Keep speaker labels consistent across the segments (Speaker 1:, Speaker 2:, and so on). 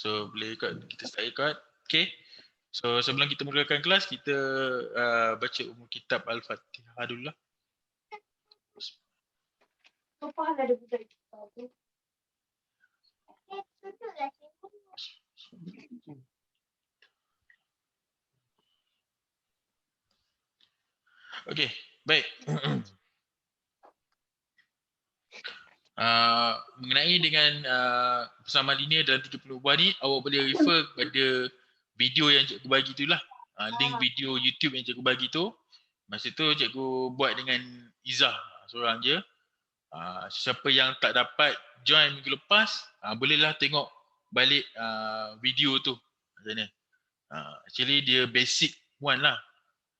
Speaker 1: So boleh kita start record. Okay. So sebelum kita mulakan kelas, kita baca umum kitab Al-Fatihah dulu lah. Okay, baik. Mengenai dengan persamaan linear dalam 30 ubah ni, awak boleh refer kepada video yang cikgu bagi tu lah. Link video YouTube yang cikgu bagi tu. Masa tu cikgu buat dengan Izzah seorang je. Siapa yang tak dapat join minggu lepas, bolehlah tengok balik video tu. Macam ni. Actually dia basic one lah.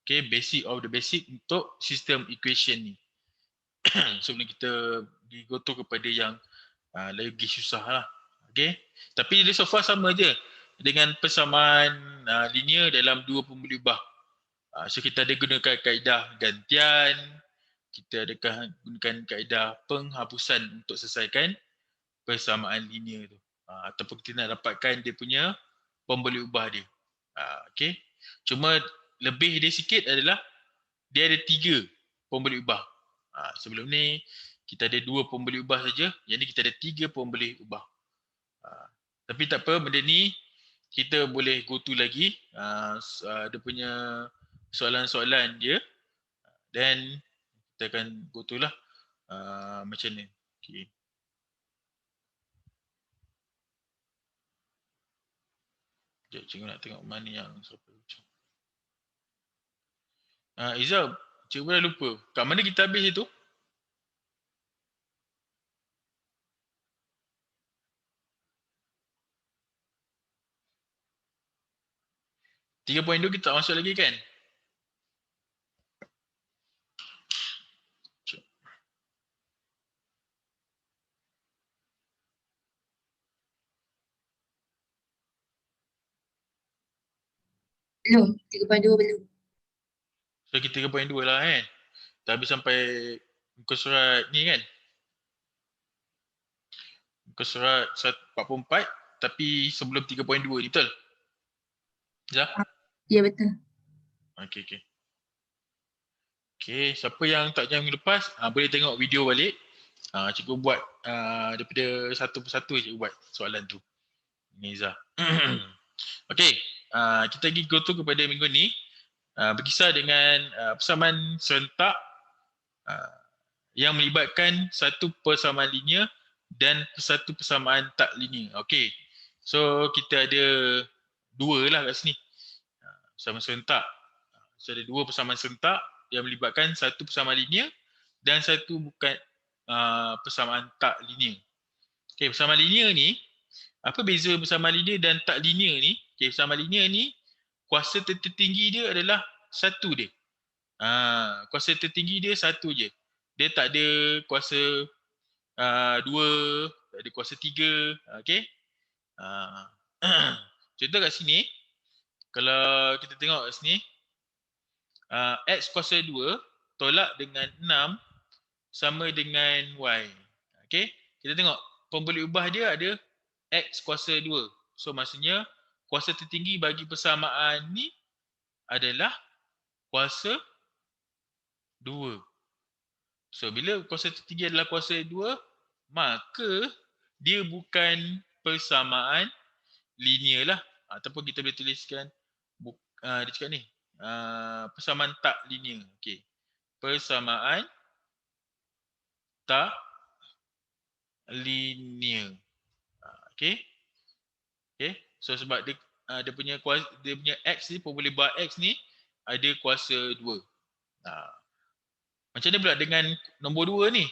Speaker 1: Okay, basic of the basic untuk sistem equation ni. Sebelum kita go to kepada yang lagi susah lah. Okay. Tapi dia so far sama je dengan persamaan linear dalam dua pembuli ubah. So kita ada gunakan kaedah gantian, kita ada gunakan kaedah penghapusan untuk selesaikan persamaan linear tu. Ataupun kita nak dapatkan dia punya pembuli ubah dia. Okay. Cuma lebih dia sikit adalah dia ada 3 pembuli ubah. Sebelum ni kita ada 2 pembuli ubah saja, yang ni kita ada 3 pembuli ubah. Tapi tak apa, benda ni kita boleh go to lagi dia punya soalan-soalan dia, dan kita akan go to lah macam ni. Okay. Sekejap, cikgu nak tengok mana yang siapa lucu. Izzah, cikgu dah lupa. Kat mana kita habis itu? .2 kita tak masuk lagi kan?
Speaker 2: Belum, 3.2 belum.
Speaker 1: So kita 3.2 lah kan? Kita habis sampai muka surat ni kan? Muka surat 44 tapi sebelum 3.2 ni, betul? Ya?
Speaker 2: Ya, betul.
Speaker 1: Okay. Okay, siapa yang tak jangan minggu lepas, boleh tengok video balik. Cikgu buat daripada satu persatu cikgu buat soalan tu. Niza. Okay, kita pergi go to kepada minggu ni. Berkisar dengan persamaan serentak yang melibatkan satu persamaan linear dan satu persamaan tak linear. Okay, so kita ada 2 lah kat sini. Persamaan serentak. So ada 2 persamaan serentak yang melibatkan satu persamaan linear dan satu bukan persamaan tak linear. Okay, persamaan linear ni, apa beza persamaan linear dan tak linear ni? Okay, persamaan linear ni kuasa tertinggi dia adalah satu dia. Kuasa tertinggi dia satu je. Dia tak ada kuasa 2, tak ada kuasa 3. Okay. Contoh kat sini, kalau kita tengok kat sini, X kuasa 2 tolak dengan 6 sama dengan Y. Okay. Kita tengok pembuli ubah dia ada X kuasa 2. So maksudnya kuasa tertinggi bagi persamaan ni adalah kuasa 2. So bila kuasa tertinggi adalah kuasa 2, maka dia bukan persamaan linear lah. Ataupun kita boleh tuliskan dia cakap ni, persamaan tak linear. Okay. Persamaan tak linear. Okay. So sebab dia punya kuasa, dia punya X ni, pembuli ubah X ni ada kuasa 2. Macam mana pula dengan nombor 2 ni?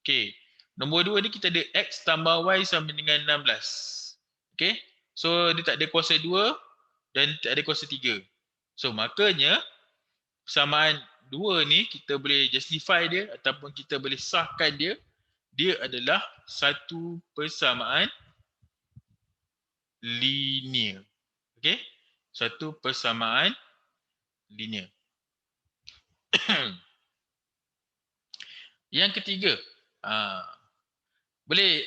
Speaker 1: Okay. Nombor 2 ni kita ada X tambah Y sama dengan 16. Okay. So dia tak ada kuasa 2 dan tak ada kuasa 3. So makanya persamaan 2 ni kita boleh justify dia ataupun kita boleh sahkan dia. Dia adalah satu persamaan linear. Okay. Satu persamaan linear. Yang ketiga, boleh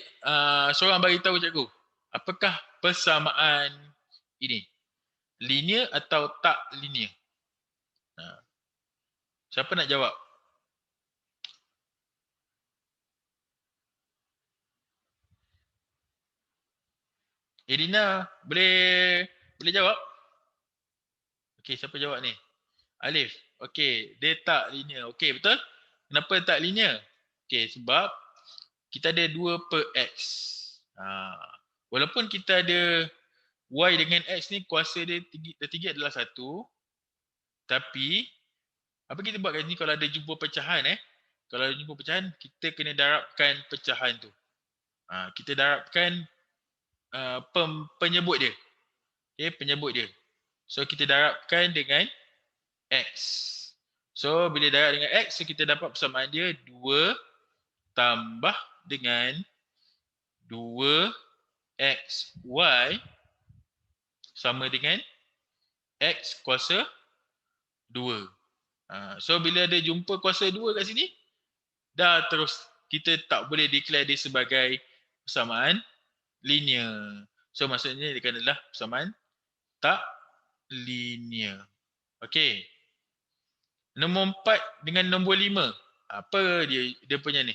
Speaker 1: seorang bagi tahu cikgu, apakah persamaan ini? Linear atau tak linear? Siapa nak jawab? Irina, boleh jawab? Okey, siapa jawab ni? Alif. Okey, dia tak linear. Okey, betul? Kenapa tak linear? Okey, sebab kita ada 2 per X. Walaupun kita ada Y dengan X ni kuasa dia tertinggi adalah 1. Tapi, apa kita buat kat sini kalau ada jumpa pecahan Kalau ada jumpa pecahan, kita kena darabkan pecahan tu. Kita darabkan penyebut dia. Okay, penyebut dia. So, kita darabkan dengan X. So, bila darab dengan X, so kita dapat persamaan dia 2 tambah dengan 2XY sama dengan X kuasa 2. So, bila ada jumpa kuasa 2 kat sini, dah terus kita tak boleh declare dia sebagai persamaan linear. So, maksudnya dia adalah persamaan tak linear. Okey. Nombor 4 dengan nombor 5. Apa dia punya ni?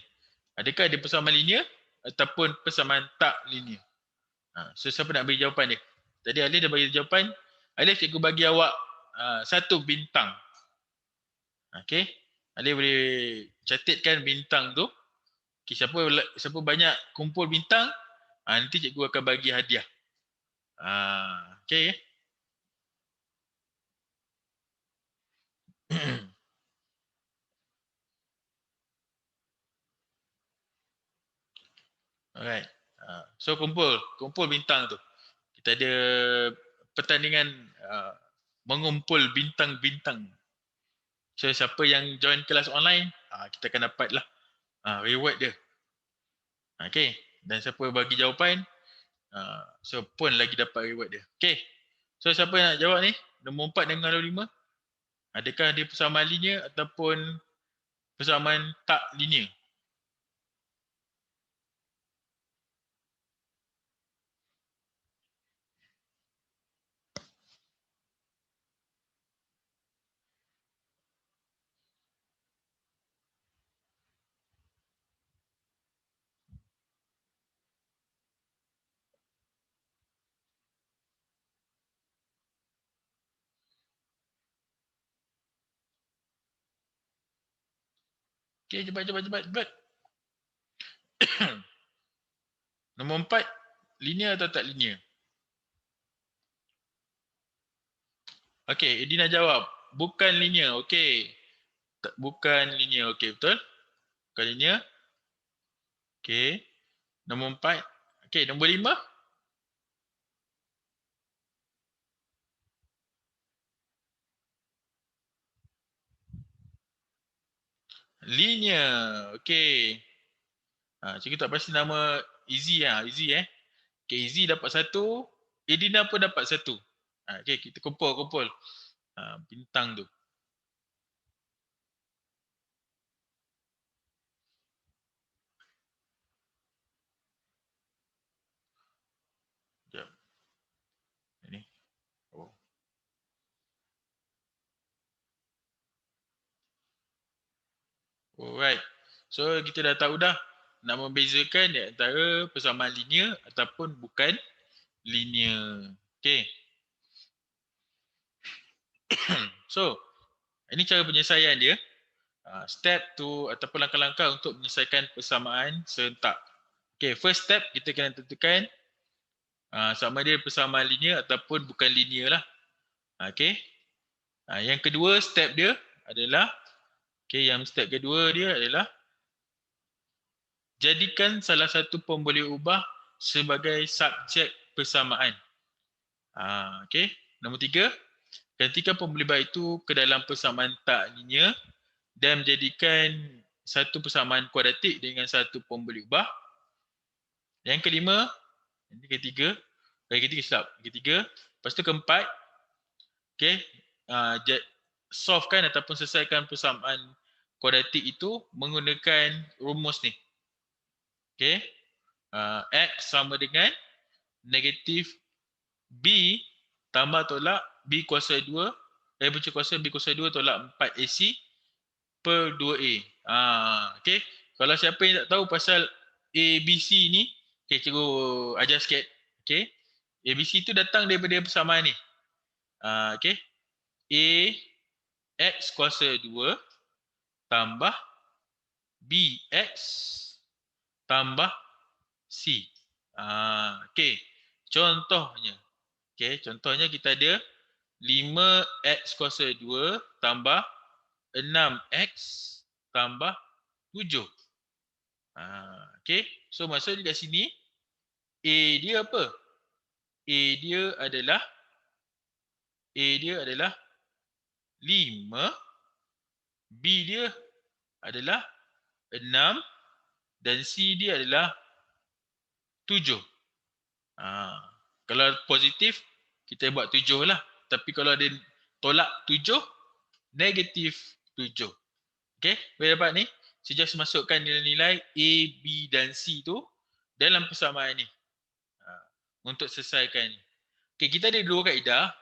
Speaker 1: Adakah dia persamaan linear ataupun persamaan tak linear? So, siapa nak bagi jawapan dia? Tadi Alif dah bagi jawapan. Alif, cikgu bagi awak 1 bintang. Okey. Alif boleh catatkan bintang tu. Okay, siapa banyak kumpul bintang, nanti cikgu akan bagi hadiah. Okey. Alright. So kumpul bintang tu. Kita ada pertandingan mengumpul bintang-bintang. So siapa yang join kelas online, kita akan dapatlah reward dia. Okey. Dan siapa bagi jawapan, so pun lagi dapat reward dia. Okey. So siapa nak jawab ni? Nombor 4 dengan nombor 5. Adakah dia persamaan linear ataupun persamaan tak linear? Okey, cepat. Nombor 4, linear atau tak linear? Okey, Edina jawab. Bukan linear. Okey. Bukan linear. Okey, betul? Bukan linear. Okey. Nombor 4. Okey, nombor 5. Linear. Okey. Cikgu tak pasti nama Easy Easy Okey, Easy dapat 1. Edina pun dapat 1. Okey, kita kumpul. Bintang tu. Sekejap. Ini. Oh. Alright. So, kita dah tahu dah nak membezakan di antara persamaan linear ataupun bukan linear. Okay. So, ini cara penyelesaian dia. Step tu ataupun langkah-langkah untuk menyelesaikan persamaan serentak. Okay, first step kita kena tentukan sama dia persamaan linear ataupun bukan linear lah. Okay. Yang kedua step dia adalah, yang step kedua dia adalah jadikan salah satu pemboleh ubah sebagai subjek persamaan. Okay. Nombor 3, gantikan pemboleh ubah itu ke dalam persamaan tak linear dan menjadikan satu persamaan kuadratik dengan satu pemboleh ubah. Yang kelima, ketiga, lepas tu keempat, solvekan ataupun selesaikan persamaan kuadratik itu menggunakan rumus ni. X sama dengan negatif B tambah tolak B kuasa 2 punca kuasa B kuasa 2 tolak 4 AC per 2A. Okay. Kalau siapa yang tak tahu pasal ABC ni, okay, cikgu ajar sikit. Okay. ABC tu datang daripada persamaan ni. Okay. A X kuasa 2 tambah BX tambah C. Okay. Contohnya. Okay. Contohnya kita ada 5X kuasa 2 tambah 6X tambah 7. Okay. So maksudnya kat sini A dia apa? A dia adalah 5, B dia adalah 6 dan C dia adalah 7. Kalau positif kita buat 7 lah. Tapi kalau dia tolak 7, negatif 7. Okay, boleh dapat ni? Saya just masukkan nilai-nilai A, B dan C tu dalam persamaan ni. Untuk selesaikan ni. Okay, kita ada 2 kaedah.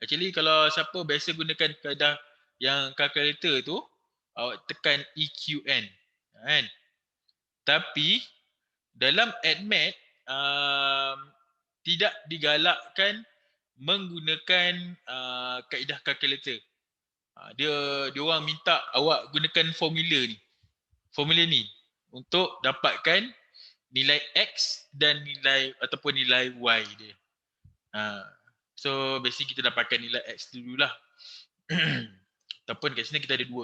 Speaker 1: Actually kalau siapa biasa gunakan kaedah yang kalkulator tu, awak tekan EQN. Kan? Tapi dalam ADMAT tidak digalakkan menggunakan kaedah kalkulator. Dia orang minta awak gunakan formula ni untuk dapatkan nilai X dan nilai ataupun nilai Y dia. So basically kita dapatkan nilai X dululah. Ataupun kat sini kita ada 2.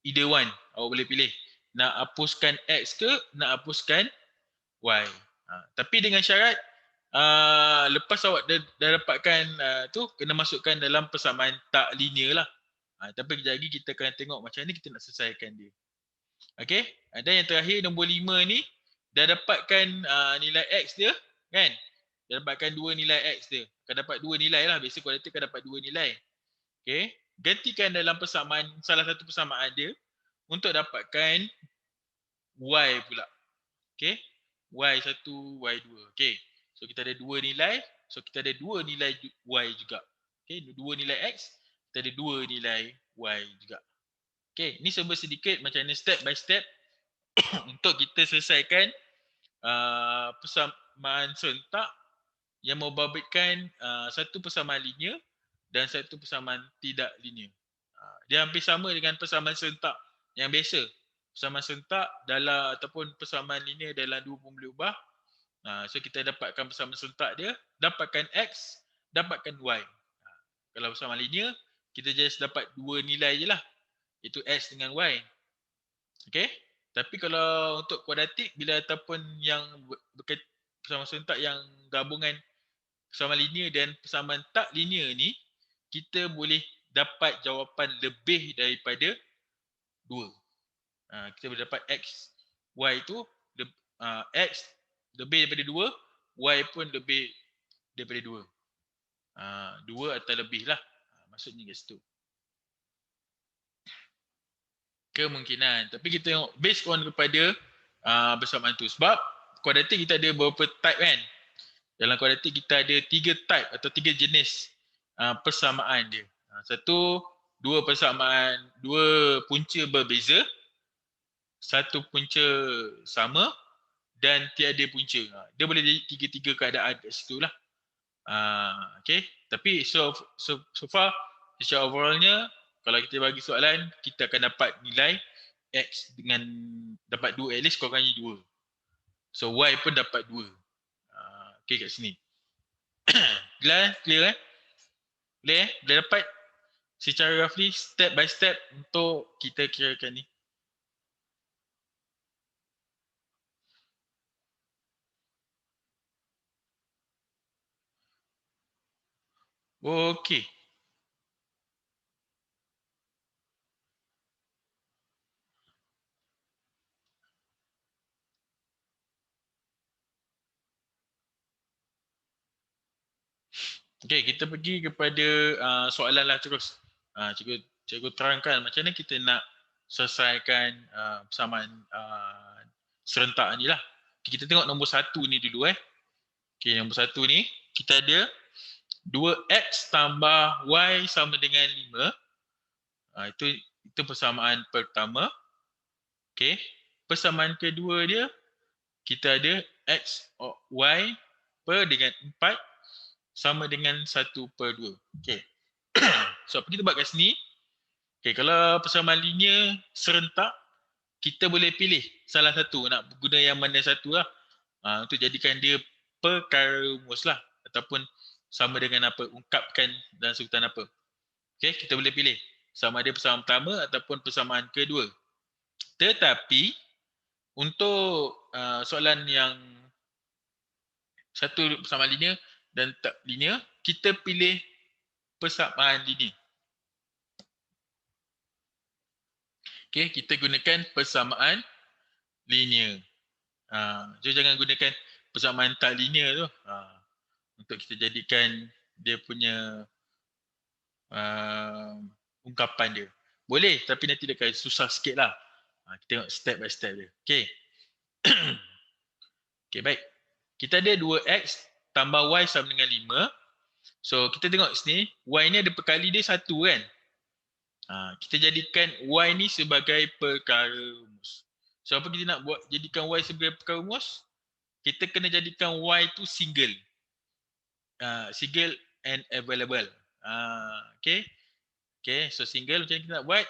Speaker 1: Either one awak boleh pilih. Nak hapuskan X ke nak hapuskan Y. Tapi dengan syarat lepas awak dah dapatkan tu kena masukkan dalam persamaan tak linear lah. Tapi kejap lagi kita akan tengok macam mana kita nak selesaikan dia. Okay. Dan yang terakhir nombor 5 ni dah dapatkan nilai X dia kan. Dah dapatkan 2 nilai X dia. Akan dapat 2 nilai lah. Biasa kualiti akan dapat 2 nilai. Okay. Gantikan dalam persamaan salah satu persamaan dia untuk dapatkan Y pula. Okay. Y1, Y2. Okay. So kita ada 2 nilai. So kita ada 2 nilai Y juga. Okay. 2 nilai X. Kita ada 2 nilai Y juga. Okay. Ini serba sedikit macam mana step by step untuk kita selesaikan persamaan serentak yang membabitkan satu persamaan linear dan satu persamaan tidak linear. Dia hampir sama dengan persamaan serentak yang biasa. Persamaan serentak dalam ataupun persamaan linear dalam 2 pun boleh ubah. So kita dapatkan persamaan serentak dia, dapatkan X, dapatkan Y. Kalau persamaan linear, kita just dapat 2 nilai je lah. Iaitu X dengan Y. Okay. Tapi kalau untuk kuadratik, bila ataupun yang persamaan serentak yang gabungan persamaan linear dan persamaan tak linear ni, kita boleh dapat jawapan lebih daripada 2. Kita boleh dapat X, Y tu X lebih daripada 2, Y pun lebih daripada 2. 2 atau lebih lah. Maksudnya kat situ. Kemungkinan. Tapi kita tengok based on kepada persamaan tu. Sebab kuadratik kita ada beberapa type kan. Dalam kuadratik kita ada 3 type atau 3 jenis persamaan dia. Satu, 2 persamaan, 2 punca berbeza, 1 punca sama dan tiada punca. Dia boleh jadi 3 keadaan kat situ lah. Okay. Tapi so far secara overallnya kalau kita bagi soalan kita akan dapat nilai X dengan dapat 2, at least kurangnya 2. So Y pun dapat 2. Okay kat sini. Clear eh? Boleh dapat secara roughly step by step untuk kita kirakan ni. Okay. Okay, kita pergi kepada soalan lah terus. Cikgu terangkan macam mana kita nak selesaikan persamaan serentak ni lah. Kita tengok nombor 1 ni dulu . Okay, nombor 1 ni kita ada 2x tambah y sama dengan 5. Itu persamaan pertama. Okay. Persamaan kedua dia kita ada x y per dengan 4 sama dengan 1/2. Okay. So apa kita buat kat sini? Okay, kalau persamaan linear serentak, kita boleh pilih salah satu, nak guna yang mana satu lah. Untuk jadikan dia perkara rumus lah, ataupun sama dengan apa, ungkapkan dalam sebutan apa. Okay, kita boleh pilih sama ada persamaan pertama ataupun persamaan kedua. Tetapi untuk soalan yang satu persamaan linear dan tak linear, kita pilih persamaan linear. Okay, kita gunakan persamaan linear. So jangan gunakan persamaan tak linear tu. Untuk kita jadikan dia punya ungkapan dia. Boleh, tapi nanti dia akan susah sikit lah. Kita tengok step by step dia. Okay. Okay, baik. Kita ada 2x tambah y sama dengan 5. So, kita tengok sini, y ni ada perkali dia 1 kan? Kita jadikan y ni sebagai perkara rumus. So, apa kita nak buat jadikan y sebagai perkara rumus? Kita kena jadikan y tu single. Single and available. Okay. Okay, so single macam kita nak buat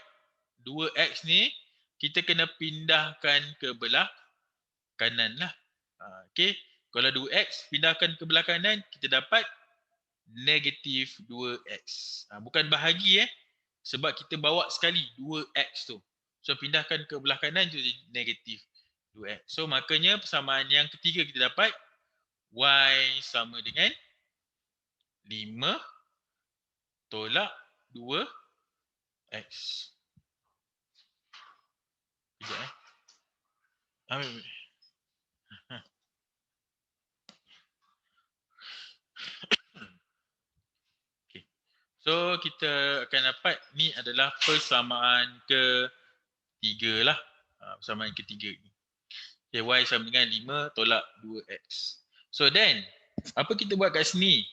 Speaker 1: 2x ni kita kena pindahkan ke belah kanan lah. Okay, kalau 2x pindahkan ke belah kanan kita dapat negatif 2x. Bukan bahagi sebab kita bawa sekali 2x tu. So pindahkan ke belah kanan jadi negatif 2x. So makanya persamaan yang ketiga kita dapat y sama dengan 5 tolak 2x. Sekejap okay. So kita akan dapat ni adalah persamaan ketiga lah. Persamaan ketiga ni. Okay, y sama dengan 5 tolak 2x. So then, apa kita buat kat sini?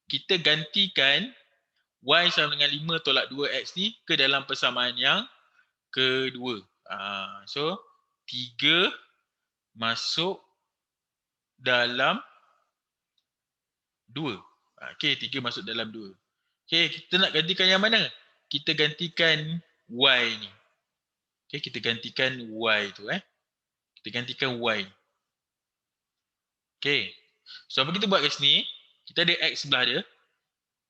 Speaker 1: Kita gantikan y sama dengan 5 tolak 2x ni ke dalam persamaan yang kedua. So 3 masuk dalam 2. Okey, 3 masuk dalam 2. Okey, kita nak gantikan yang mana? Kita gantikan y ni. Okey, kita gantikan y tu Kita gantikan y. Okey. So apa kita buat kat sini? Kita ada x sebelah dia.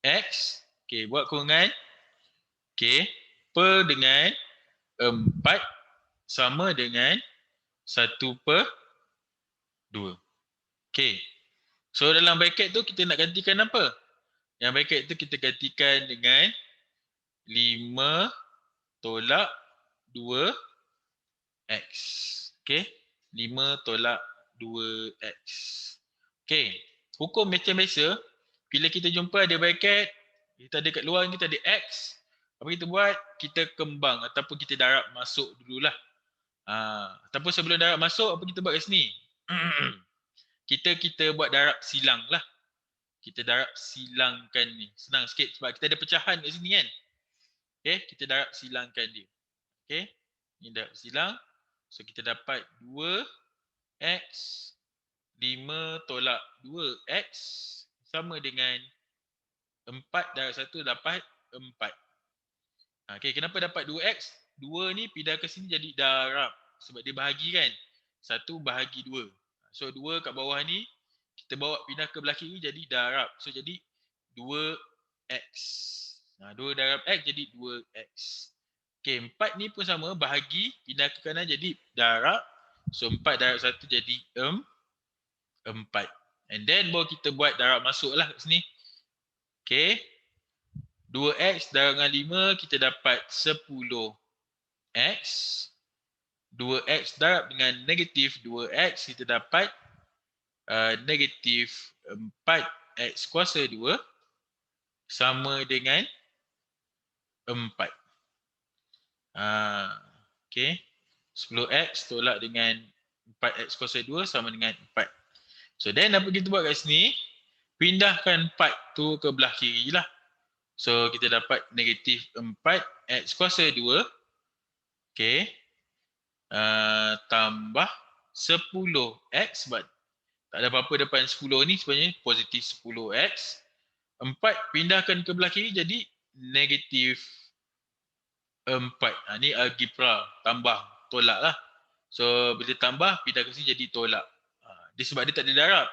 Speaker 1: X, okey, buat kurungan. Okey, per dengan 4 sama dengan 1/2. Okey. So dalam bracket tu kita nak gantikan apa? Yang bracket tu kita gantikan dengan 5 tolak 2x. Okey. 5 tolak 2x. Okey. Hukum macam biasa, bila kita jumpa ada bracket, kita ada kat luar kita ada x. Apa kita buat? Kita kembang ataupun kita darab masuk dululah. Ataupun sebelum darab masuk, apa kita buat kat sini? kita buat darab silang lah. Kita darab silangkan ni. Senang sikit sebab kita ada pecahan kat sini kan. Okay, kita darab silangkan dia. Okay, ni darab silang. So kita dapat 2x 5 tolak 2x sama dengan 4 darab 1 dapat 4. Okay, kenapa dapat 2x? 2 ni pindah ke sini jadi darab. Sebab dia bahagi kan. 1 bahagi 2. So 2 kat bawah ni kita bawa pindah ke belah kiri jadi darab. So jadi 2x. 2 darab x jadi 2x. Okay, 4 ni pun sama, bahagi pindah ke kanan jadi darab. So 4 darab 1 jadi 4. And then baru kita buat darab masuk lah kat sini. Okay. 2x darab dengan 5 kita dapat 10x. 2x darab dengan negatif 2x kita dapat negatif 4x kuasa 2 sama dengan 4. Okay. 10x tolak dengan 4x kuasa 2 sama dengan 4. So then apa kita buat kat sini, pindahkan part tu ke belah kiri lah. So kita dapat negatif 4 X kuasa 2. Okay. Tambah 10X sebab tak ada apa-apa depan 10 ni, sebenarnya positif 10X. 4 pindahkan ke belah kiri jadi negatif 4. Ni algebra, tambah, tolak lah. So bila tambah, pindah ke sini jadi tolak. Dia sebab dia tak ada darab.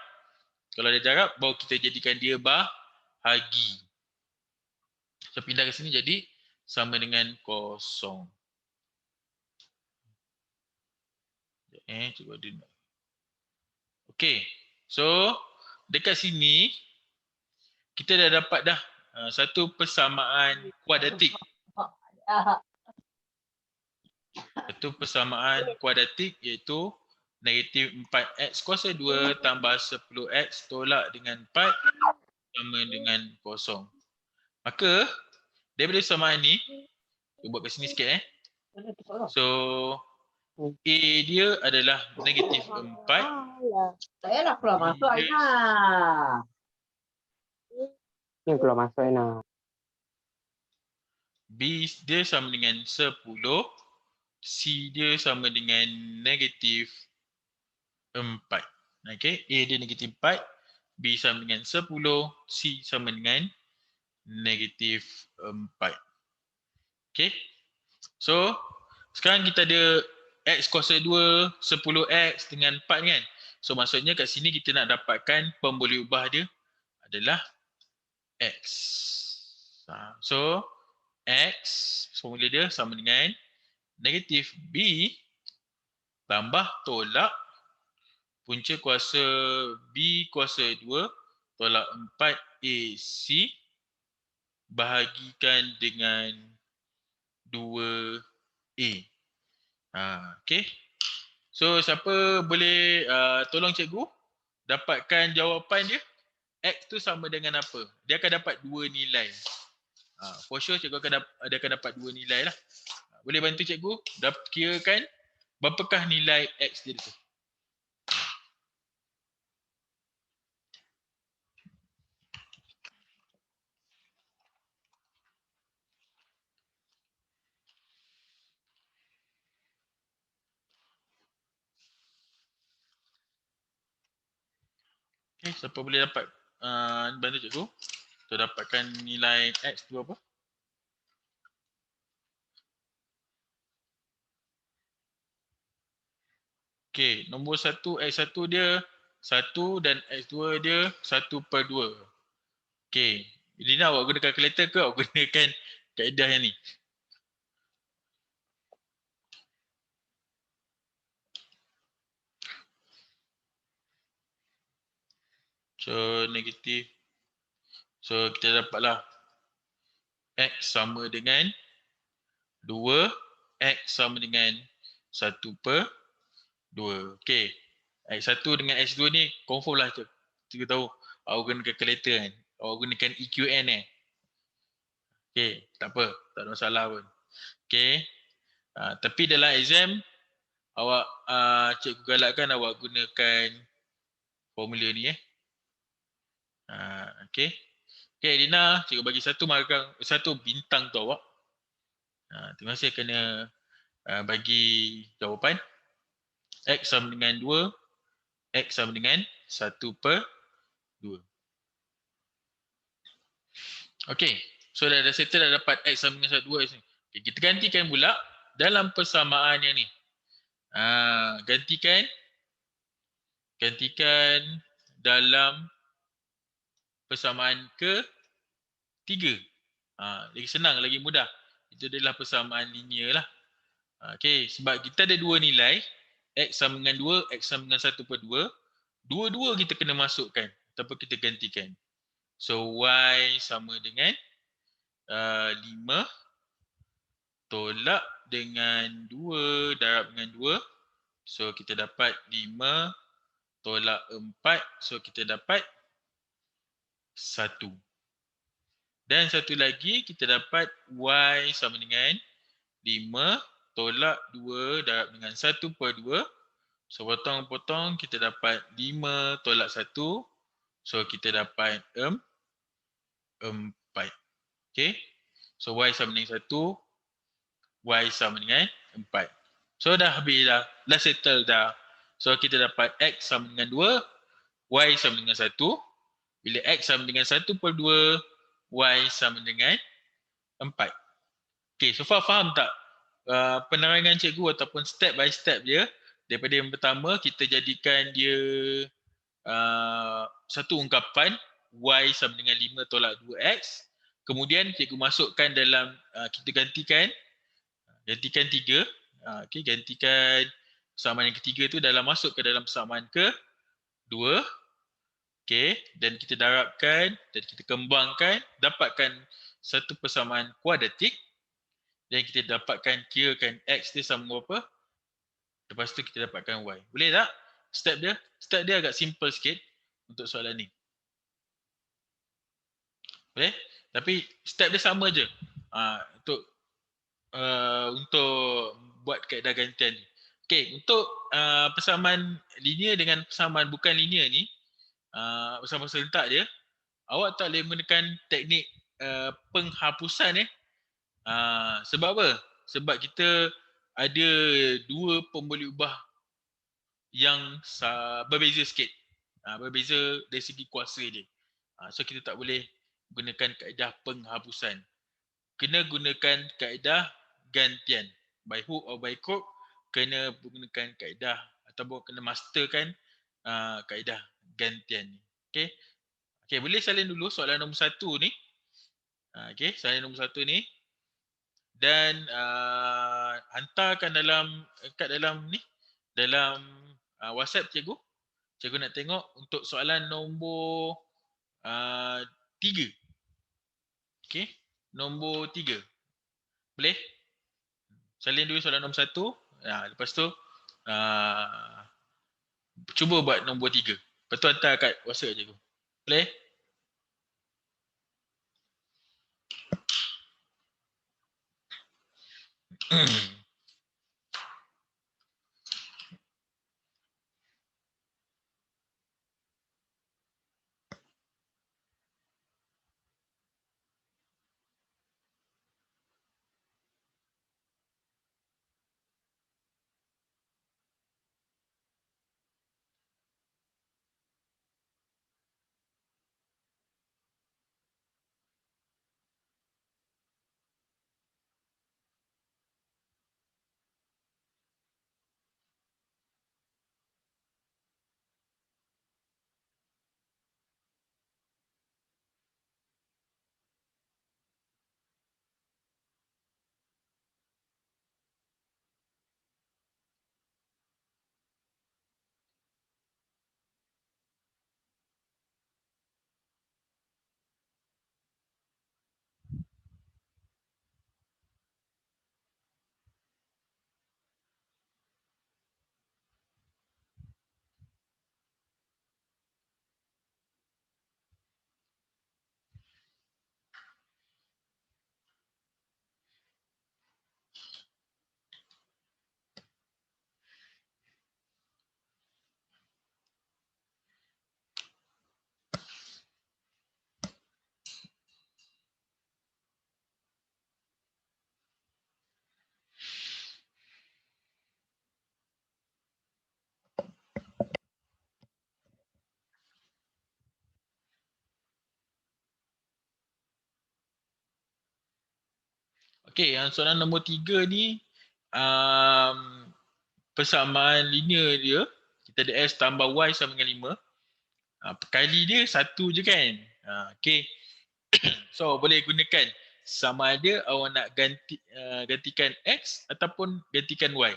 Speaker 1: Kalau ada darab, baru kita jadikan dia bahagi. So pindah ke sini jadi sama dengan kosong. Cuba dia. Okay, so dekat sini kita dah dapat dah satu persamaan kuadratik. Satu persamaan kuadratik iaitu negatif 4X kuasa 2 tambah 10X tolak dengan 4 sama dengan kosong. Maka daripada persamaan ni, kita buat kat sini sikit So A dia adalah negatif 4.
Speaker 3: Tak payahlah keluar masuk Aina. Ni keluar masuk Aina.
Speaker 1: B dia sama dengan 10. C dia sama dengan negatif 4. Okay, A dia negatif 4. B sama dengan 10. C sama dengan negatif 4. Okay. So, sekarang kita ada X kuasa 2, 10X dengan 4 kan. So, maksudnya kat sini kita nak dapatkan pemboleh ubah dia adalah X. So, X formula dia sama dengan negatif B tambah tolak punca kuasa B kuasa 2 tolak 4AC bahagikan dengan 2A. Okay. So siapa boleh tolong cikgu dapatkan jawapan dia? X tu sama dengan apa? Dia akan dapat dua nilai. For sure cikgu dia akan dapat dua nilai lah. Boleh bantu cikgu kirakan berapakah nilai X dia tu? Okay, siapa boleh dapat bantu cikgu untuk dapatkan nilai X tu apa? Okay, nombor 1 X1 dia 1 dan X2 dia 1/2. Okay, Lina awak guna kalkulator ke awak gunakan kaedah yang ni? So negatif. So kita dapatlah X sama dengan 2, X sama dengan 1/2. Okay. X1 dengan X2 ni confirm lah cikgu tahu. Awak guna kalkulator kan. Awak gunakan EQN Okay, tak apa. Tak ada masalah pun. Okay. Tapi dalam exam awak cikgu galakkan awak gunakan formula ni Okay. Okay Lina, cikgu bagi satu bintang tu awak. Terima kasih kerana bagi jawapan. X sama dengan 2, X sama dengan 1/2. Okay, so dah settle dah dapat X sama dengan 1/2. Okay, kita gantikan pula dalam persamaan yang ni. Gantikan dalam persamaan ke-3. Lagi senang, lagi mudah. Itu adalah persamaan linear lah. Okay, sebab kita ada dua nilai. X sama dengan 2, X sama dengan 1/2. Dua-dua kita kena masukkan. Ataupun kita gantikan. So, Y sama dengan 5 tolak dengan 2 darab dengan 2. So, kita dapat 5 tolak 4. So, kita dapat 1. Dan satu lagi, kita dapat Y sama dengan 5 tolak 2 darab dengan 1/2. So potong-potong kita dapat 5 tolak 1. So kita dapat 4. Okay. So Y sama dengan 1. Y sama dengan 4. So dah habis dah. Dah settle dah. So kita dapat X sama dengan 2. Y sama dengan 1. Bila X sama dengan 1/2. Y sama dengan 4. Okay, so far faham tak penerangan cikgu ataupun step by step dia? Daripada yang pertama, kita jadikan dia satu ungkapan Y sama dengan 5 tolak 2X. Kemudian cikgu masukkan dalam, kita gantikan 3. Okay, gantikan persamaan yang ketiga tu masuk ke dalam persamaan ke-2. Okay, dan kita darabkan dan kita kembangkan, dapatkan satu persamaan kuadratik. Dan kita dapatkan, kirakan X dia sama berapa. Lepas tu kita dapatkan Y. Boleh tak? Step dia agak simple sikit untuk soalan ni. Boleh? Tapi step dia sama je. Untuk buat kaedah gantian ni. Okay, untuk persamaan linear dengan persamaan bukan linear ni, persamaan serentak dia, awak tak boleh menggunakan teknik penghapusan sebab apa? Sebab kita ada dua pemboleh ubah yang berbeza sikit. Berbeza dari segi kuasa dia. So kita tak boleh gunakan kaedah penghapusan. Kena gunakan kaedah gantian. By hook or by crook, kena menggunakan kaedah ataupun kena masterkan kaedah gantian ni. Okay, boleh salin dulu soalan nombor 1 ni. Okay, soalan nombor 1 ni. Dan hantarkan kat dalam ni, dalam WhatsApp cikgu. Cikgu nak tengok untuk soalan nombor 3. Okay, nombor 3. Boleh? Salin dulu soalan nombor 1. Lepas tu cuba buat nombor 3. Lepas tu hantar kat WhatsApp cikgu. Boleh? Okay, yang soalan nombor 3 ni, persamaan linear dia, kita ada S tambah Y sama dengan 5. Kali dia 1 je kan. Okay. So boleh gunakan sama ada awak nak gantikan X ataupun gantikan Y.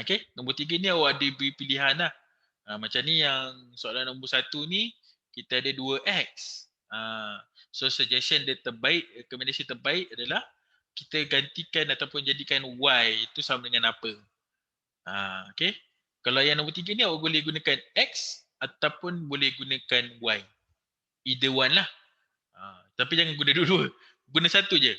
Speaker 1: Okay. Nombor 3 ni awak ada beri pilihan lah. Macam ni yang soalan nombor 1 ni, kita ada 2X. So suggestion dia terbaik, rekomendasi terbaik adalah kita gantikan ataupun jadikan Y itu sama dengan apa. Okay. Kalau yang nombor 3 ni awak boleh gunakan X ataupun boleh gunakan Y. Either one lah. Tapi jangan guna dua-dua. Guna satu je.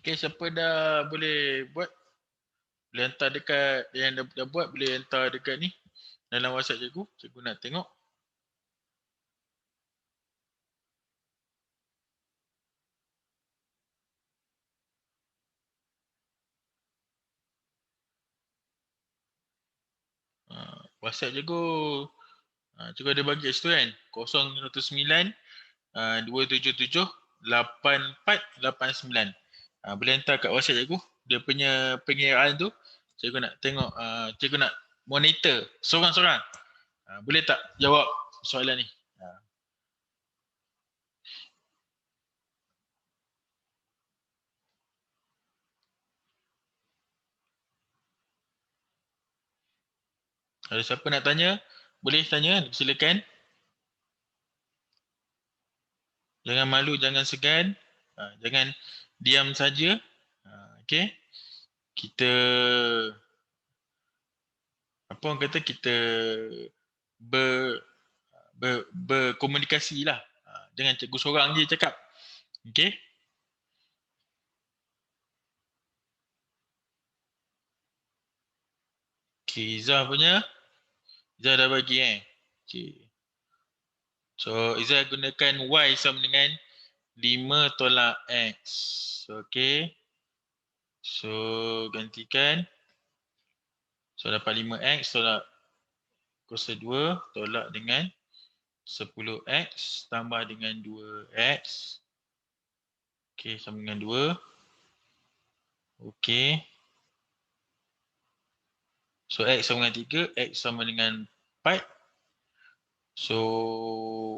Speaker 1: Okay, siapa dah boleh buat? Boleh hantar dekat, yang dah buat boleh hantar dekat ni dalam WhatsApp cikgu. Cikgu nak tengok. WhatsApp cikgu. Cikgu ada bagi kat situ kan. 019 277 8489. Boleh hantar kat WhatsApp cikgu. Dia punya pengiraan tu cikgu nak tengok, cikgu nak monitor seorang-seorang. Boleh tak jawab soalan ni? Ada siapa nak tanya? Boleh tanya, silakan. Jangan malu, jangan segan. Jangan diam saja. Okey. Kita apa orang kata, kita berkomunikasi lah. Jangan cikgu seorang je cakap. Okey. Okay, Izzah punya. Izzah dah bagi Okay. So Izzah gunakan Y sama dengan 5 tolak X. Okay. So gantikan. So dapat 5X tolak kuasa 2 tolak dengan 10X tambah dengan 2X. Okay, sama dengan 2. Okay. So X sama dengan 3, X sama dengan 4. So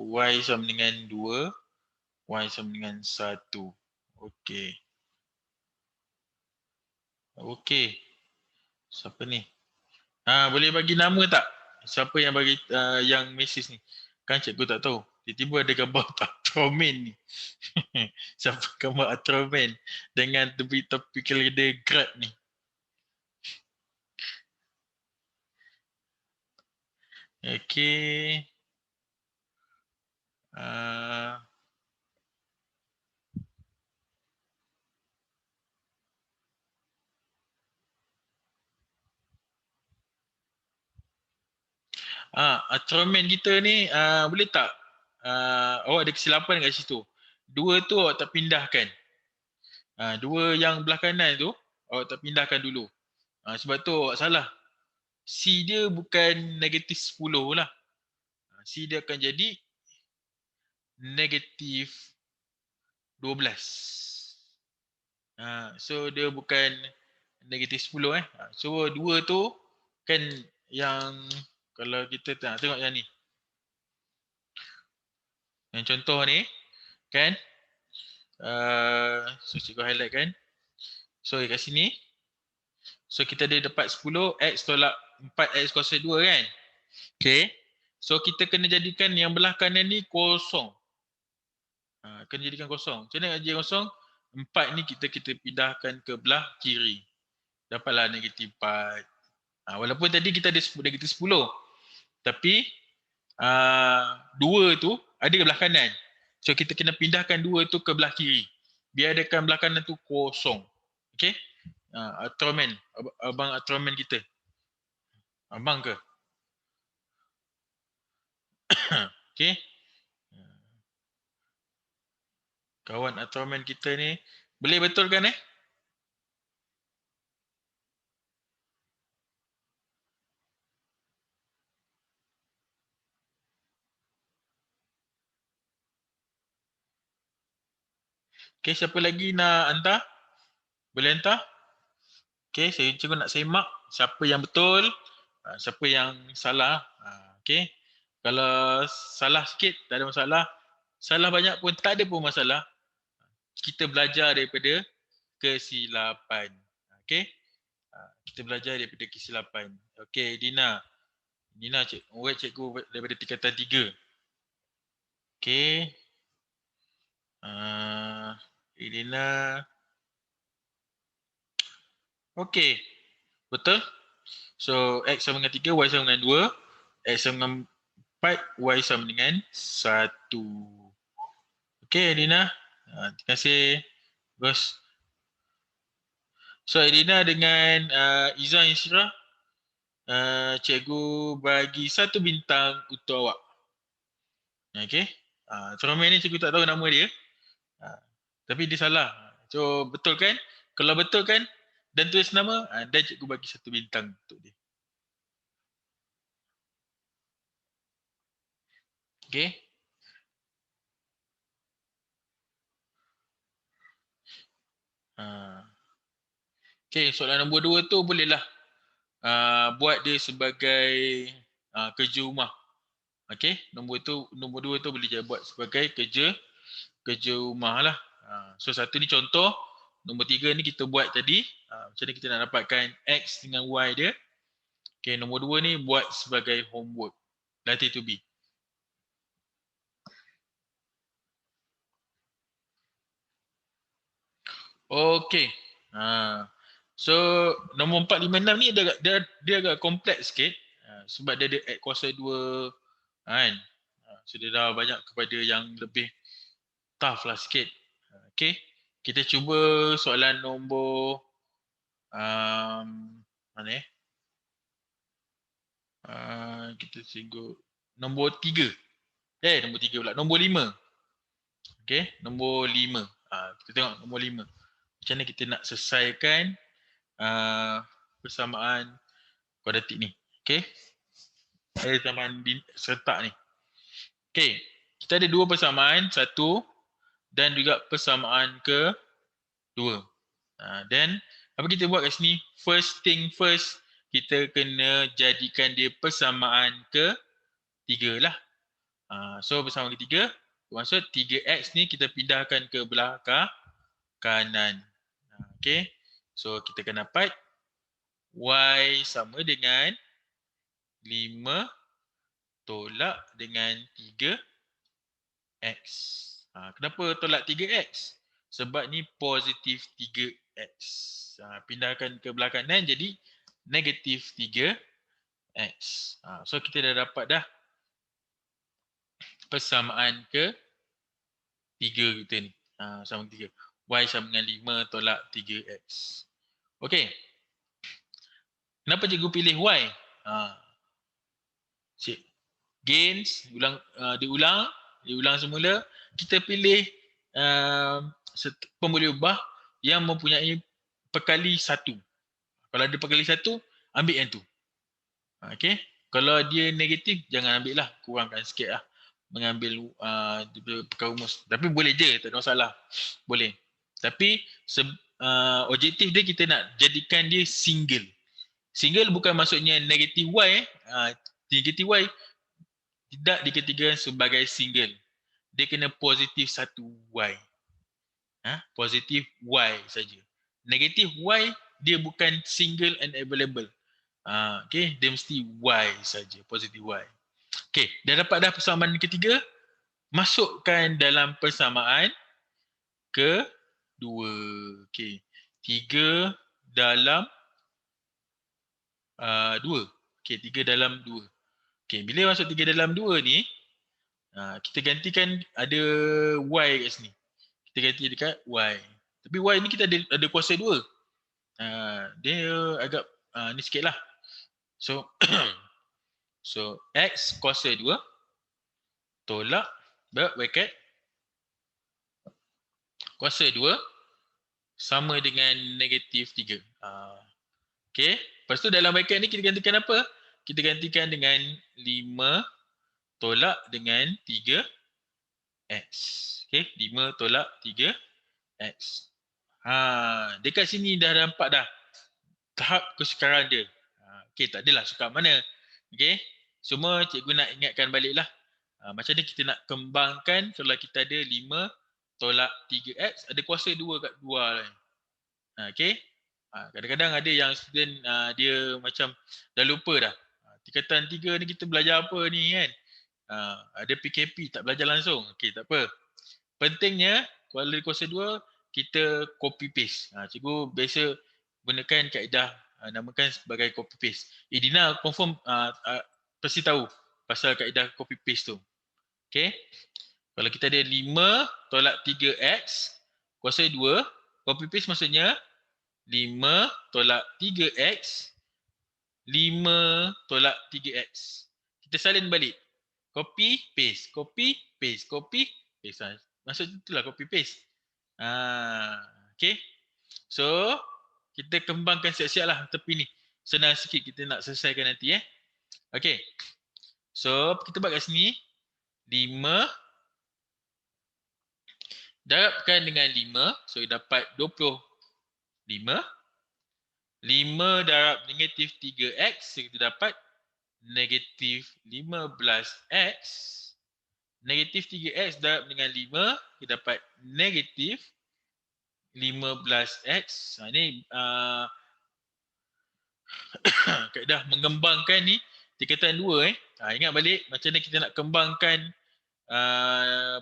Speaker 1: Y sama dengan 2, Y sama dengan 1. Okay. Okay. Siapa ni? Boleh bagi nama tak? Siapa yang bagi yang mesej ni? Kan cikgu tak tahu. Tiba-tiba ada gambar Ultraman ni. Siapa gambar Ultraman dengan tepi-tepi keleda grad ni? Okay. Ultraman kita ni boleh tak awak ada kesilapan kat situ. 2 tu awak tak pindahkan. 2 yang belah kanan tu awak tak pindahkan dulu. Sebab tu awak salah. C dia bukan negatif 10 lah. C dia akan jadi negatif 12. So dia bukan negatif 10 So 2 tu kan yang kalau kita tengok yang ni. Yang contoh ni kan. So cikgu highlight kan. So kat sini. So kita ada dapat 10 X tolak 4X kuasa 2 kan. Okay. So kita kena jadikan yang belah kanan ni kosong. Kena jadikan kosong. Macam mana jadikan kosong? 4 ni kita pindahkan ke belah kiri. Dapatlah negatif 4. Walaupun tadi kita ada negatif 10. Tapi 2 tu ada ke belah kanan. So kita kena pindahkan 2 tu ke belah kiri. Biarkan belah kanan tu kosong. Okay. Ultraman. Abang Ultraman kita. Abang ke? Okay. Kawan Ultraman kita ni. Boleh betulkan Okay, siapa lagi nak hantar? Boleh hantar? Okay, saya cikgu nak semak siapa yang betul, siapa yang salah. Okay. Kalau salah sikit, tak ada masalah. Salah banyak pun tak ada pun masalah. Kita belajar daripada kesilapan. Okay. Kita belajar daripada kesilapan. Okay, Dina. Dina, cikgu daripada tingkatan 3. Okay. Dina. Okay. Betul? So, X sama dengan 3, Y sama dengan 2. X sama dengan 4, Y sama dengan 1. Okay, Dina. Terima kasih. Bagus. So Irina dengan Izzah Insyirah, cikgu bagi 1 bintang untuk awak. Okay. Ceramah ni cikgu tak tahu nama dia. Tapi dia salah. So betul kan? Kalau betul kan dan tulis nama, dan cikgu bagi 1 bintang untuk dia. Okay. Okay, soalan nombor 2 tu bolehlah buat dia sebagai kerja rumah. Okay, nombor 2 tu boleh buat sebagai kerja rumah lah. So 1 ni contoh, nombor 3 ni kita buat tadi. Macam mana kita nak dapatkan X dengan Y dia. Okay, nombor 2 ni buat sebagai homework. Latih to be. Okay. So nombor 4, 5, 6 ni dia agak kompleks sikit. Sebab dia ada add kuasa 2 kan. So dia dah banyak kepada yang lebih tough lah sikit. Okay. Kita cuba soalan nombor mana kita tengok nombor 3. Nombor 3 pula. Nombor 5. Okay. Nombor 5. Kita tengok nombor 5. Macam mana kita nak selesaikan persamaan kuadratik ni. Okay. Persamaan serta ni. Okay. Kita ada 2 persamaan. 1 dan juga persamaan ke-2. Dan apa kita buat kat sini? First thing first, kita kena jadikan dia persamaan ke-3 lah. So persamaan ke-3, maksud 3x ni kita pindahkan ke belah kanan. Okay. So kita akan dapat y sama dengan 5 tolak dengan 3x. Kenapa tolak 3x? Sebab ni positif 3x. Pindahkan ke belah kanan jadi negatif 3x. So kita dah dapat dah persamaan ke-3 kita ni. Sama 3. Y sama dengan 5 tolak 3x. Okey. Kenapa cikgu pilih Y? Gains, diulang semula. Kita pilih pemboleh ubah yang mempunyai perkali 1. Kalau ada perkali 1, ambil yang tu. Okey. Kalau dia negatif, jangan ambil lah. Kurangkan sikit lah. Mengambil perkara rumus. Tapi boleh je, tak ada masalah. Boleh. Tapi objektif dia kita nak jadikan dia single. Single bukan maksudnya negatif Y. Negatif Y tidak dikategorikan sebagai single. Dia kena positif 1Y. Positif Y saja. Negatif Y dia bukan single and available. Okay, dia mesti Y saja, positif Y. Okay, dah dapat dah persamaan ketiga. Masukkan dalam persamaan kedua. Okay, 3 dalam 2. Okay, 3 dalam 2. Okay, bila masuk 3 dalam 2 ni, kita gantikan ada Y kat sini. Kita ganti dekat Y. Tapi Y ni kita ada kuasa 2. Dia agak ni sikit lah. So, so X kuasa 2 tolak bracket kuasa 2 sama dengan negatif 3. Okay. Lepas tu dalam bracket ni kita gantikan apa? Kita gantikan dengan 5 tolak dengan 3x. Okay. 5 tolak 3x. Dekat sini dah nampak dah tahap kesukaran dia. Okay, tak adalah sukar mana. Okay. Semua cikgu nak ingatkan balik lah. Macam ni kita nak kembangkan kalau kita ada 5 tolak 3x, ada kuasa 2 kat luar lah. Okay. Kadang-kadang ada yang student dia macam dah lupa dah. Tingkatan 3 ni kita belajar apa ni kan. Ada PKP tak belajar langsung. Okay, tak apa. Pentingnya kalau ada kuasa 2 kita copy paste. Cikgu biasa gunakan kaedah namakan sebagai copy paste. Dina confirm pasti tahu pasal kaedah copy paste tu. Okay. Kalau kita ada 5 tolak 3x kuasa 2, copy paste maksudnya 5 tolak 3x, 5 tolak 3x. Kita salin balik. Copy, paste, copy, paste, copy, paste. Maksud itulah copy paste. Okay. So, kita kembangkan siap-siap lah tepi ni. Senang sikit kita nak selesaikan nanti Okay. So, kita buat kat sini. 5 darabkan dengan 5. So, dapat 25. 5 darab negatif 3x. So, kita dapat negatif 15x. Negatif 3x darab dengan 5. Kita dapat negatif 15x. Ini kaedah mengembangkan ni tingkatan 2 ingat balik macam mana kita nak kembangkan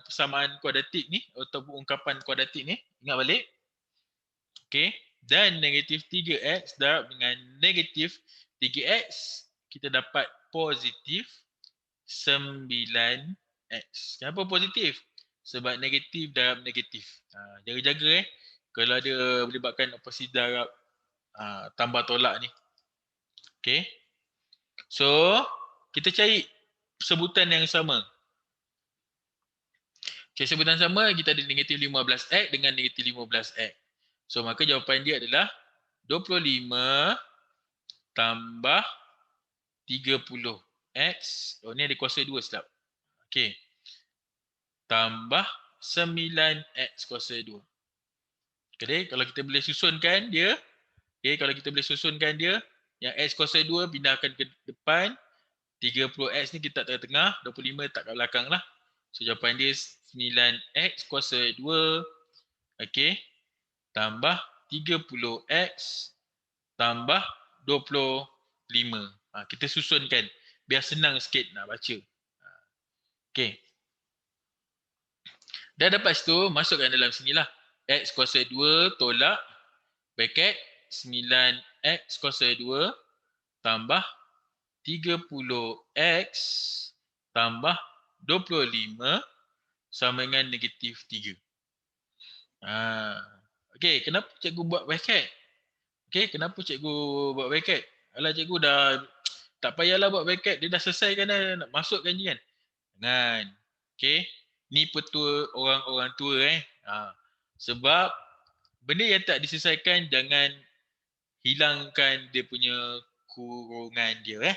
Speaker 1: persamaan kuadratik ni ataupun ungkapan kuadratik ni. Ingat balik. Okey, dan negatif 3x darab dengan negatif 3x kita dapat positif 9x. Kenapa positif? Sebab negatif darab negatif. Jaga-jaga kalau ada melibatkan oposisi darab tambah tolak ni. Okey. So, kita cari sebutan yang sama. Okay, sebutan sama kita ada negatif 15x dengan negatif 15x. So, maka jawapan dia adalah 25 tambah 30x. Oh, ni ada kuasa 2 silap. Okey. Tambah 9x kuasa 2. Okay, kalau kita boleh susunkan dia. Okay, kalau kita boleh susunkan dia. Yang x kuasa 2 pindahkan ke depan. 30x ni kita tak tengah-tengah. 25 tak kat belakang lah. So, jawapan dia 9x kuasa 2. Okay. Tambah 30x. Tambah 25. Kita susunkan. Biar senang sikit nak baca. Okay. Dah dapat situ. Masukkan dalam sinilah. X kuasa 2 tolak. Bracket. 9x kuasa 2. Tambah 30x. Tambah 25 sama dengan negatif 3. Okey, kenapa cikgu buat bracket? Okey, kenapa cikgu buat bracket? Alah, cikgu dah tak payahlah buat bracket, dia dah selesaikan dah, nak masukkan je kan. Jangan. Okey, ni petua orang-orang tua sebab benda yang tak diselesaikan jangan hilangkan dia punya kurungan dia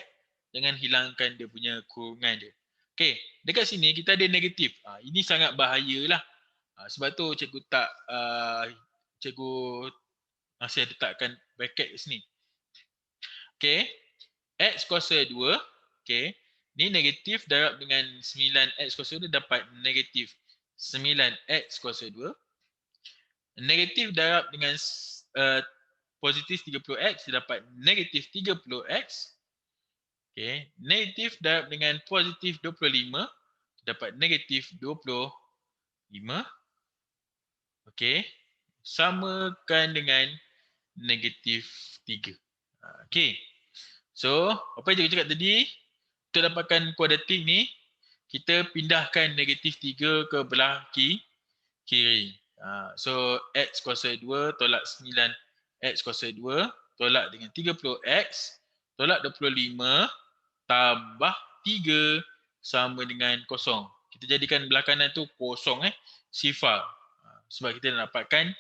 Speaker 1: Jangan hilangkan dia punya kurungan dia. Okey, dekat sini kita ada negatif. Ini sangat bahayalah. Sebab tu cikgu masih letakkan bracket kat sini. Okey, x kuasa 2. Okey, ni negatif darab dengan 9x kuasa 2 dapat negatif 9x kuasa 2. Negatif darab dengan positif 30x dapat negatif 30x. Okay. Negatif darab dengan positif 25 dapat negatif 25. Okay. Samakan dengan negatif 3. Okay. So, apa yang cikgu cakap tadi, untuk dapatkan kuadratik ni, kita pindahkan negatif 3 ke belah kiri. So, x kuasa 2 tolak 9x kuasa 2 tolak dengan 30x tolak 25 tambah 3 sama dengan kosong. Kita jadikan belah kanan tu kosong sifar. Sebab kita nak dapatkan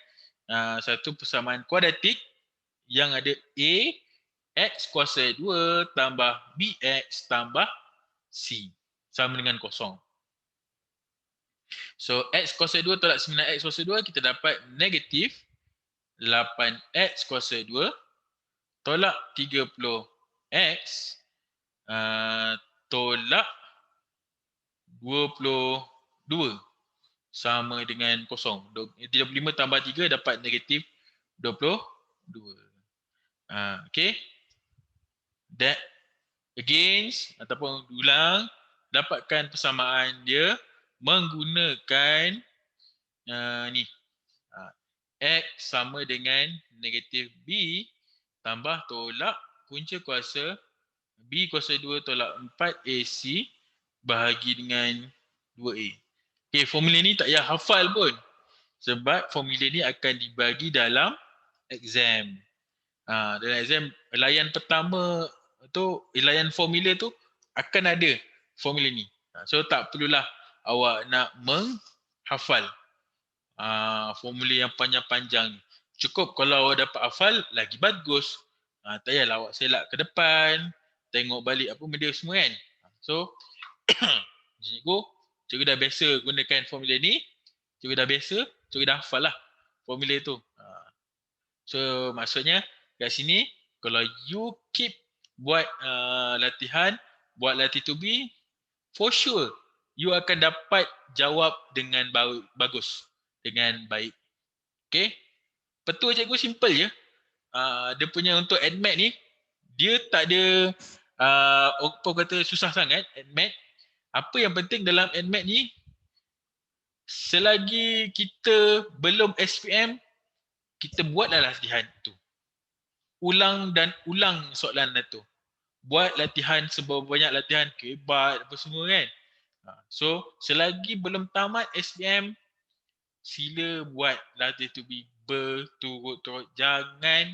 Speaker 1: satu persamaan kuadratik yang ada A x kuasa 2 tambah bx tambah c sama dengan kosong. So x kuasa 2 tolak 9x kuasa 2 kita dapat negatif 8x kuasa 2 tolak 30x tolak 22 sama dengan kosong. 35 tambah 3 dapat negatif 22. Okay. That against ataupun ulang dapatkan persamaan dia menggunakan ni. X sama dengan negatif B tambah tolak punca kuasa B kuasa 2 tolak 4AC bahagi dengan 2A. Okay, formula ni tak payah hafal pun. Sebab formula ni akan dibagi dalam exam. Dalam exam layan pertama tu, layan formula tu akan ada formula ni. So tak perlulah awak nak menghafal formula yang panjang-panjang ni. Cukup kalau awak dapat hafal lagi bagus. Tak payahlah awak selak ke depan, tengok balik apa benda semua kan. So cikgu dah biasa gunakan formula ni, cikgu dah biasa, cikgu dah hafal lah formula tu. So maksudnya kat sini kalau you keep buat latihan, buat latih to be, for sure you akan dapat jawab dengan bagus, dengan baik. Okay? Betul cikgu, simple je. Dia punya untuk ADMAT ni, dia tak ada apa kata susah sangat ADMAT. Apa yang penting dalam ADMAT ni, selagi kita belum SPM, kita buatlah latihan tu. Ulang dan ulang soalan tu. Buat latihan sebanyak latihan kebat apa semua kan. So selagi belum tamat SPM, sila buat latih to be berturut-turut. Jangan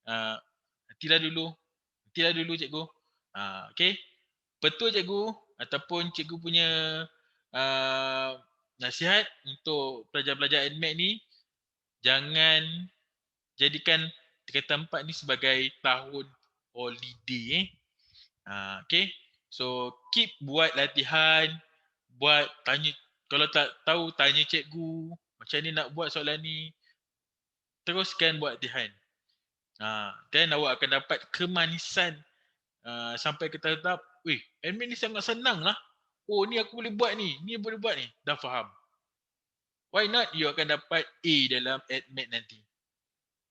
Speaker 1: nantilah dulu cikgu. Okay. Betul cikgu, ataupun cikgu punya nasihat untuk pelajar-pelajar ADMAT ni, jangan jadikan 3 4 ni sebagai tahun holiday. Okay. So keep buat latihan, buat tanya, kalau tak tahu tanya cikgu macam ni nak buat soalan ni, teruskan buat latihan. Then awak akan dapat kemanisan sampai ke tahap, admin ni sangat senang lah. Oh ni aku boleh buat ni boleh buat ni, dah faham. Why not you akan dapat A dalam ADMAT nanti.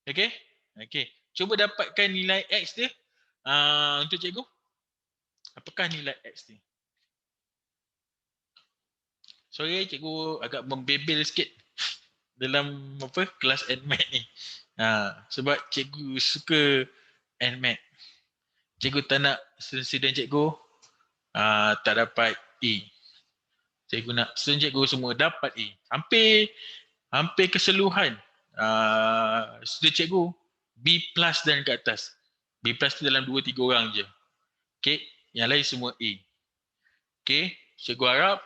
Speaker 1: Okay? Okay. Cuba dapatkan nilai X dia untuk cikgu. Apakah nilai X ni? Sorry cikgu agak membebel sikit dalam kelas ADMAT ni. Sebab cikgu suka ADMAT. Cikgu tak nak student cikgu tak dapat A. Cikgu nak student cikgu semua dapat A. Hampir keseluruhan student cikgu B+ dan ke atas. B+ tu dalam 2-3 orang je. Okay, yang lain semua A. Okay, cikgu harap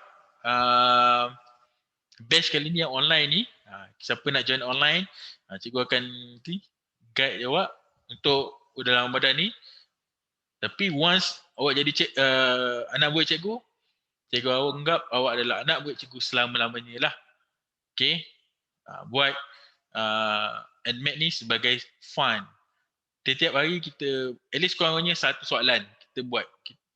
Speaker 1: batch kali ni yang online ni, siapa nak join online, cikgu akan guide awak untuk dalam Ramadan ni. Tapi once awak jadi anak buah cikgu, cikgu anggap awak adalah anak buah cikgu selama-lamanya lah. Okay, buat ADMAT ni sebagai fun. Setiap hari kita, at least kurang-kurangnya satu soalan kita buat.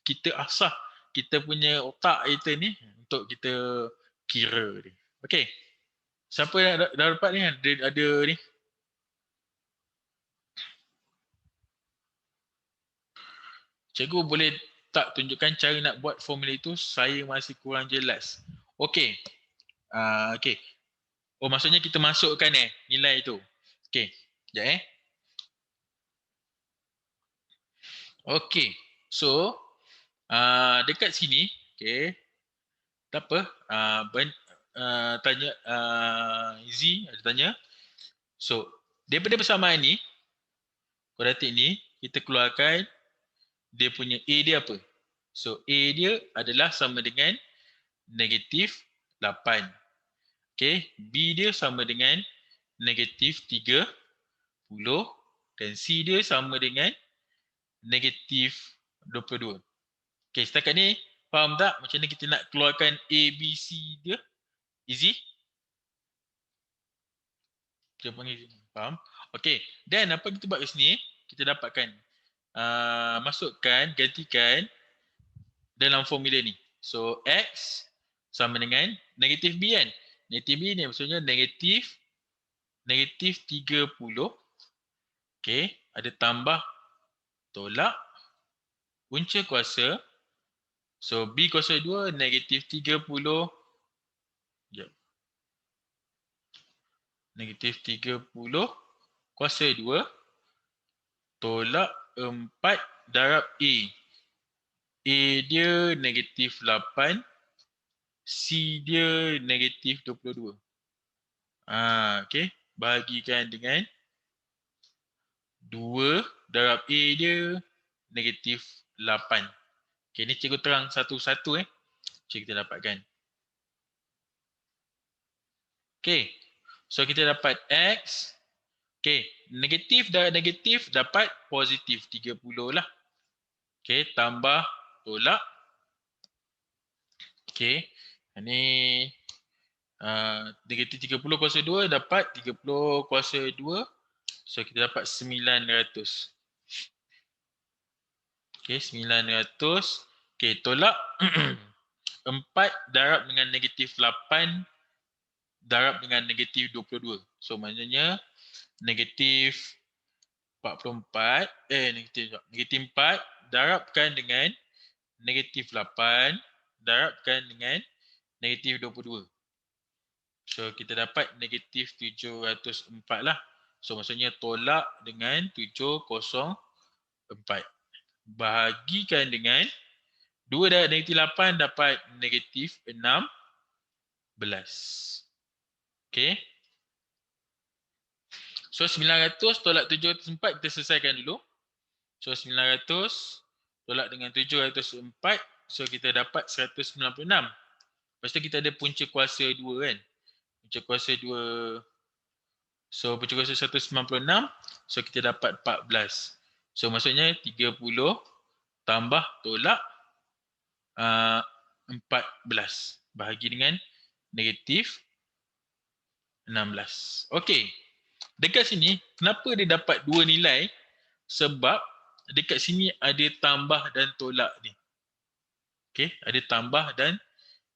Speaker 1: Kita asah kita punya otak kita ni untuk kita kira ni. Okay. Siapa dah dapat ni? Ada ni. Cikgu boleh tak tunjukkan cara nak buat formula itu? Saya masih kurang jelas. Okay. Okay. Oh maksudnya kita masukkan nilai itu. Okay. Sekejap Okay. So dekat sini, okay. Tak apa. Tanya Izzy ada tanya. So daripada persamaan ni, kuadratik ni, kita keluarkan dia punya A dia apa. So A dia adalah sama dengan negatif 8. Okay. B dia sama dengan negatif 30. Dan C dia sama dengan negatif 22. Okay, setakat ni faham tak macam mana kita nak keluarkan A, B, C dia? Easy? Kita panggil sini. Faham? Okay, then apa kita buat kat sini? Kita dapatkan, masukkan, gantikan dalam formula ni. So, X sama dengan negatif B kan? Negatif B ni maksudnya negatif 30. Okay, ada tambah tolak punca kuasa. So B kuasa 2 negatif 30. Negatif 30 kuasa 2 tolak 4 darab A. A dia negatif 8. C dia negatif 22. Okay. Bahagikan dengan 2 darab A dia negatif 8. Okay, ni cikgu terang satu-satu Cikgu kita dapatkan. Okay, so kita dapat X. Okay, negatif darab negatif dapat positif 30 lah. Okay, tambah tolak. Okay, ni negatif 30 kuasa 2 dapat 30 kuasa 2. So kita dapat 900. Okay, 900. Okay, tolak 4 darab dengan negatif 8 darab dengan negatif 22. So maknanya negatif 44, negatif 4 darabkan dengan negatif 8 darabkan dengan negatif 22. So kita dapat negatif 704 lah. So maksudnya tolak dengan 704. Bahagikan dengan 2 darab negatif 8 dapat negatif 16. Okay. So 900 tolak 704 kita selesaikan dulu. So 900 tolak dengan 704. So kita dapat 196. Lepas tu kita ada punca kuasa 2 kan. Punca kuasa 2. So punca kuasa 196. So kita dapat 14. So maksudnya 30 tambah tolak 14 bahagi dengan negatif 16. Okey. Dekat sini kenapa dia dapat dua nilai? Sebab dekat sini ada tambah dan tolak ni. Okey, ada tambah dan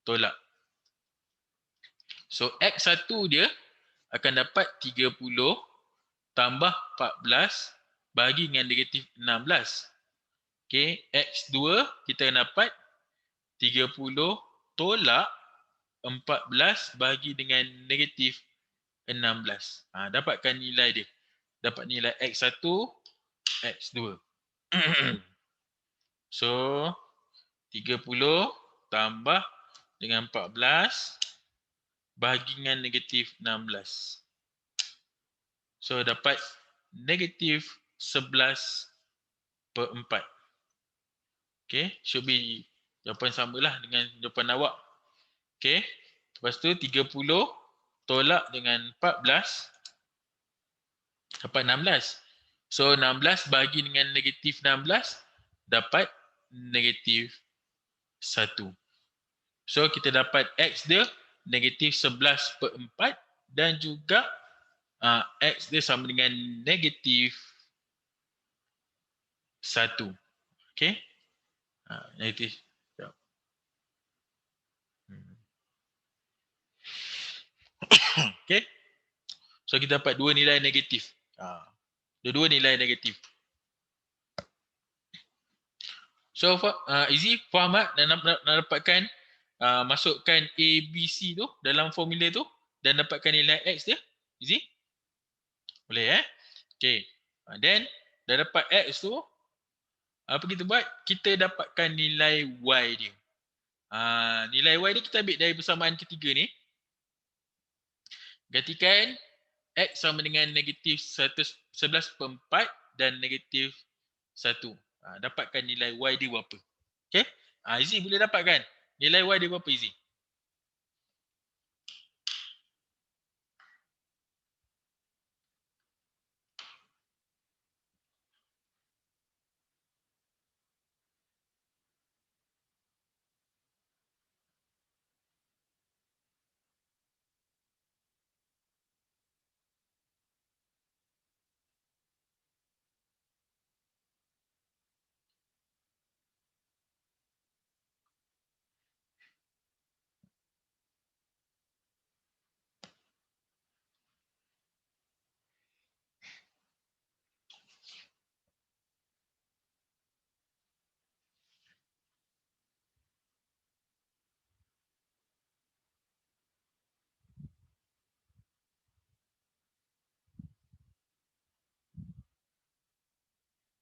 Speaker 1: tolak. So X1 dia akan dapat 30 tambah 14 bahagi dengan negatif 16. Okey, X2 kita akan dapat 30 tolak 14 bahagi dengan negatif 16. Dapatkan nilai dia. Dapat nilai X1, X2. So 30 tambah dengan 14 bahagi dengan negatif 16. So dapat negatif 11/4. Okay, should be jawapan samalah dengan jawapan awak. Okay, lepas tu 30 tolak dengan 14 dapat 16. So 16 bahagi dengan negatif 16 dapat negatif 1. So kita dapat X dia negatif 11/4 dan juga X dia sama dengan negatif 1. Okay. Negatif. Okay. So kita dapat dua nilai negatif. Dua nilai negatif. So easy, faham tak? Nak dapatkan masukkan A, B, C tu dalam formula tu dan dapatkan nilai X dia. Easy? Boleh Okay. Then dah dapat X tu, apa kita buat? Kita dapatkan nilai Y dia. Nilai Y dia kita ambil dari persamaan ketiga ni. Gantikan X sama dengan negatif 11/4 dan negatif 1. Dapatkan nilai Y dia berapa. Okay? Easy boleh dapatkan. Nilai Y dia berapa Easy?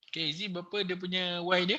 Speaker 1: Okay, Easy berapa dia punya Y dia?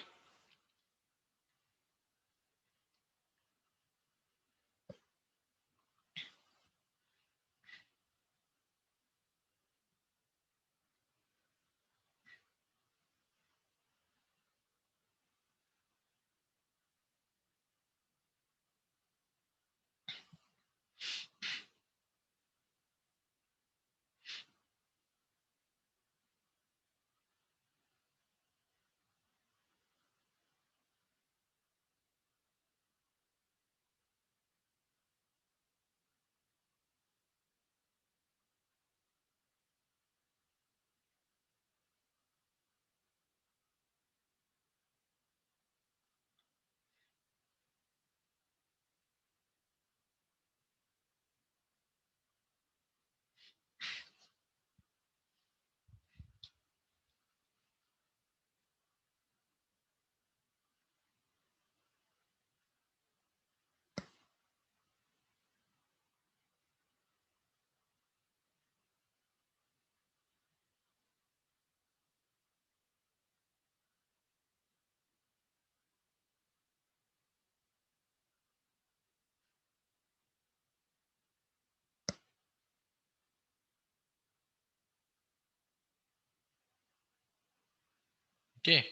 Speaker 1: Okay.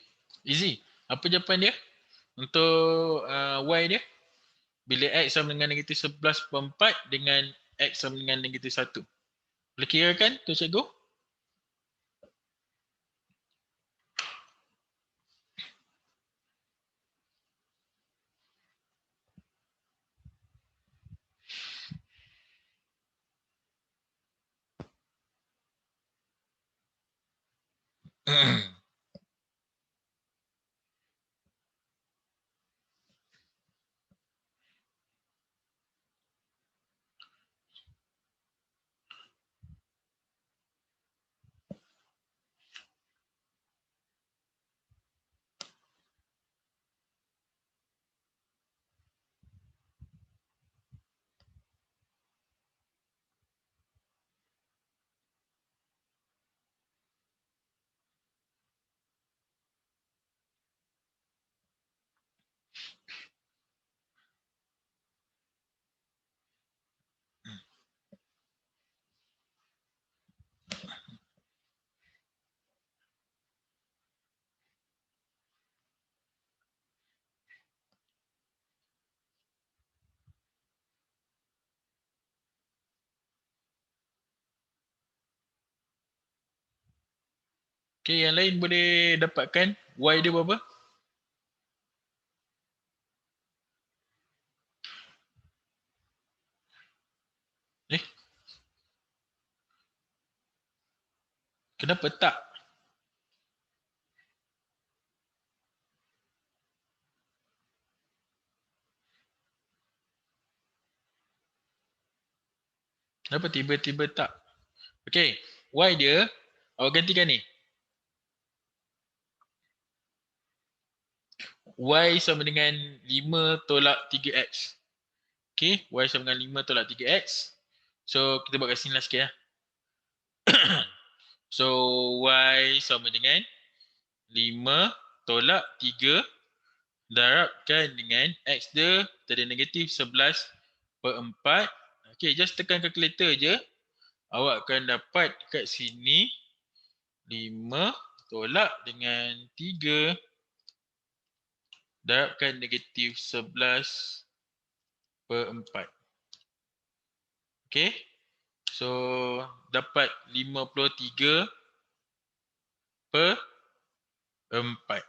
Speaker 1: Easy. Apa jawapan dia? Untuk Y dia? Bila X sama dengan negatif 11/4 dengan X sama dengan negatif 1. Boleh kira kan tu cikgu? Okay, yang lain boleh dapatkan Y dia berapa? Eh? Kenapa tak? Kenapa tiba-tiba tak? Okay, Y dia, awak gantikan ni. Y sama dengan 5 tolak 3X. Okay, Y sama dengan 5 tolak 3X. So, kita buat kat sini lah sikit lah. So, Y sama dengan 5 tolak 3 darabkan dengan X dia tadi negatif 11/4. Okay, just tekan kalkulator je. Awak akan dapat kat sini 5 tolak dengan 3 darabkan negatif 11/4. Okay. So, dapat 53/4.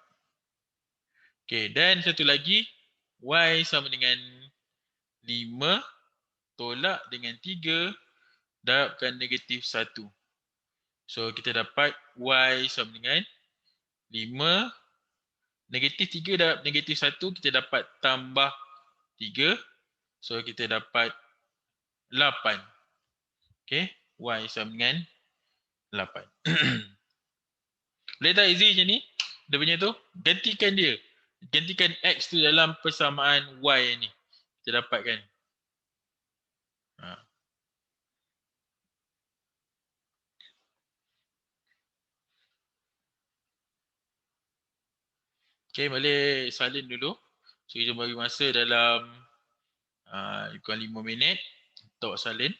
Speaker 1: Okay, dan satu lagi. Y sama dengan 5 tolak dengan 3 darabkan negatif 1. So, kita dapat Y sama dengan 5 negatif 3 darab negatif 1, kita dapat tambah 3. So, kita dapat 8. Okay, Y sama dengan 8. Boleh tak easy macam ni? Dia punya tu, gantikan dia. Gantikan X tu dalam persamaan Y ni. Kita dapatkan. Ha. Okay, boleh salin dulu. So, kita bagi masa dalam kurang 5 minit untuk salin.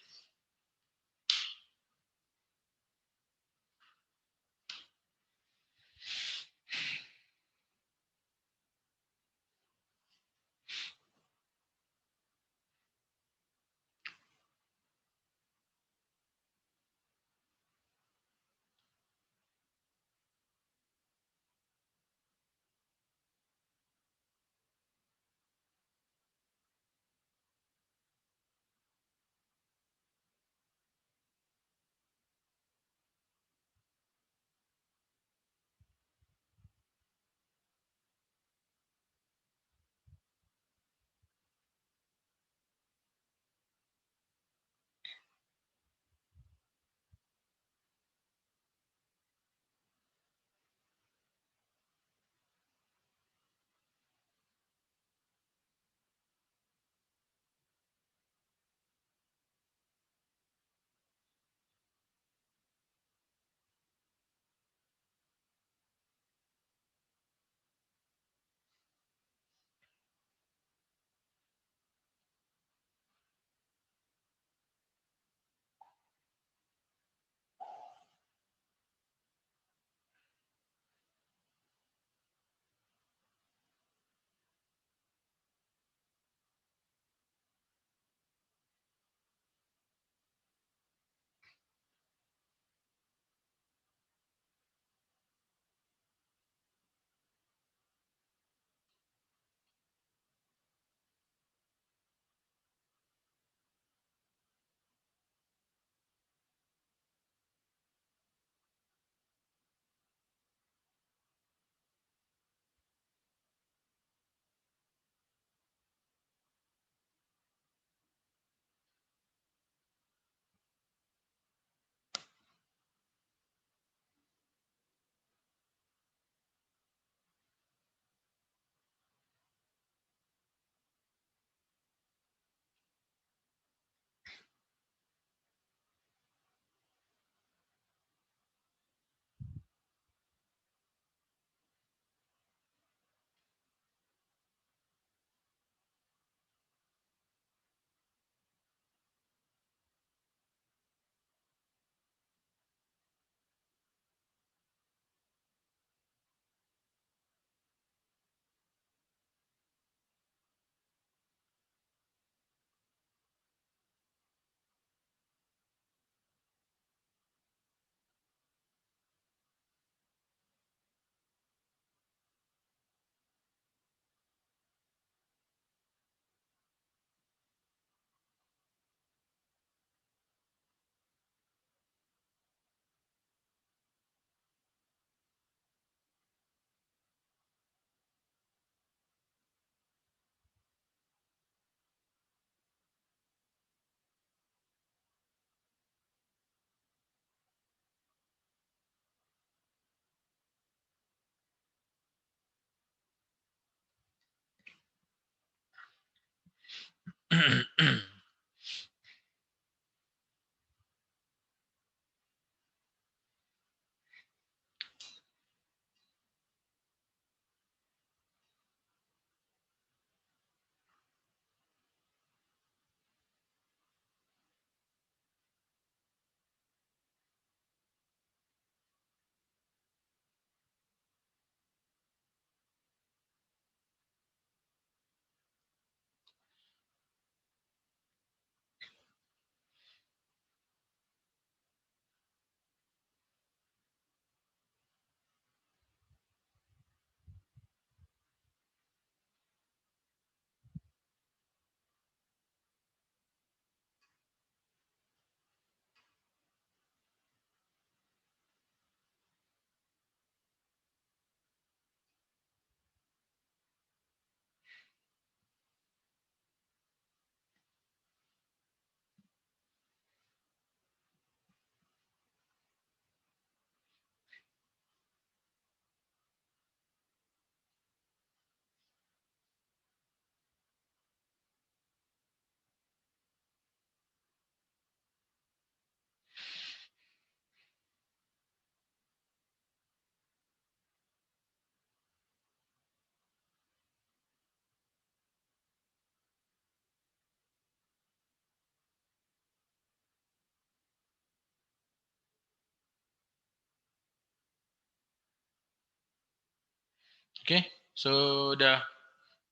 Speaker 1: Okay, so dah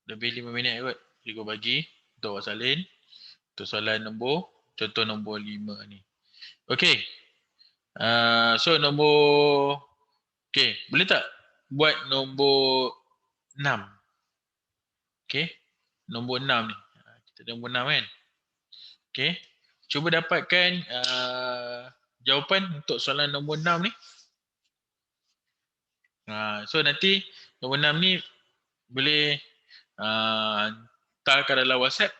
Speaker 1: lebih 5 minit kot. Cikgu bagi untuk awak salin. Untuk soalan nombor, contoh nombor 5 ni. Okay, so nombor, okay, boleh tak buat nombor 6? Okay, nombor 6 ni. Kita ada nombor 6 kan? Okay, cuba dapatkan jawapan untuk soalan nombor 6 ni. So nanti nombor 6 ni boleh hantarkan dalam WhatsApp.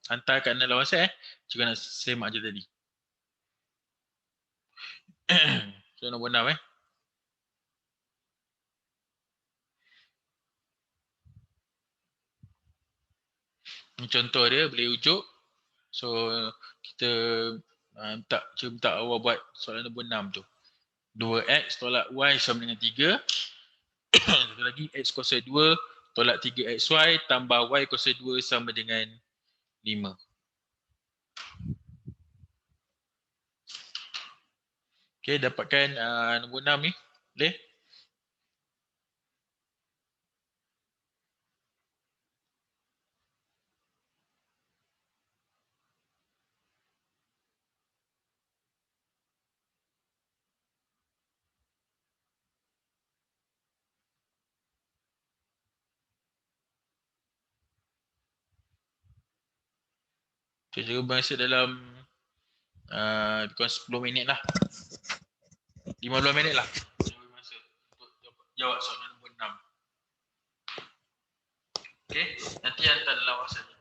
Speaker 1: Hantarkan dalam WhatsApp Cikgu nak semak je tadi. So nombor 6 Ni contoh dia boleh ujuk. So kita cikgu minta awak buat soalan nombor 6 tu. 2x tolak y sama dengan 3. Satu lagi x kuasa 2 tolak 3xy tambah y kuasa 2 sama dengan 5. Okay, dapatkan nombor 6 ni. Boleh? Okay, cikgu masa dalam 10 minit lah. 15 minit lah. Cikgu masa untuk jawab soalan nombor 6. Okay, nanti hantar dalam WhatsApp cikgu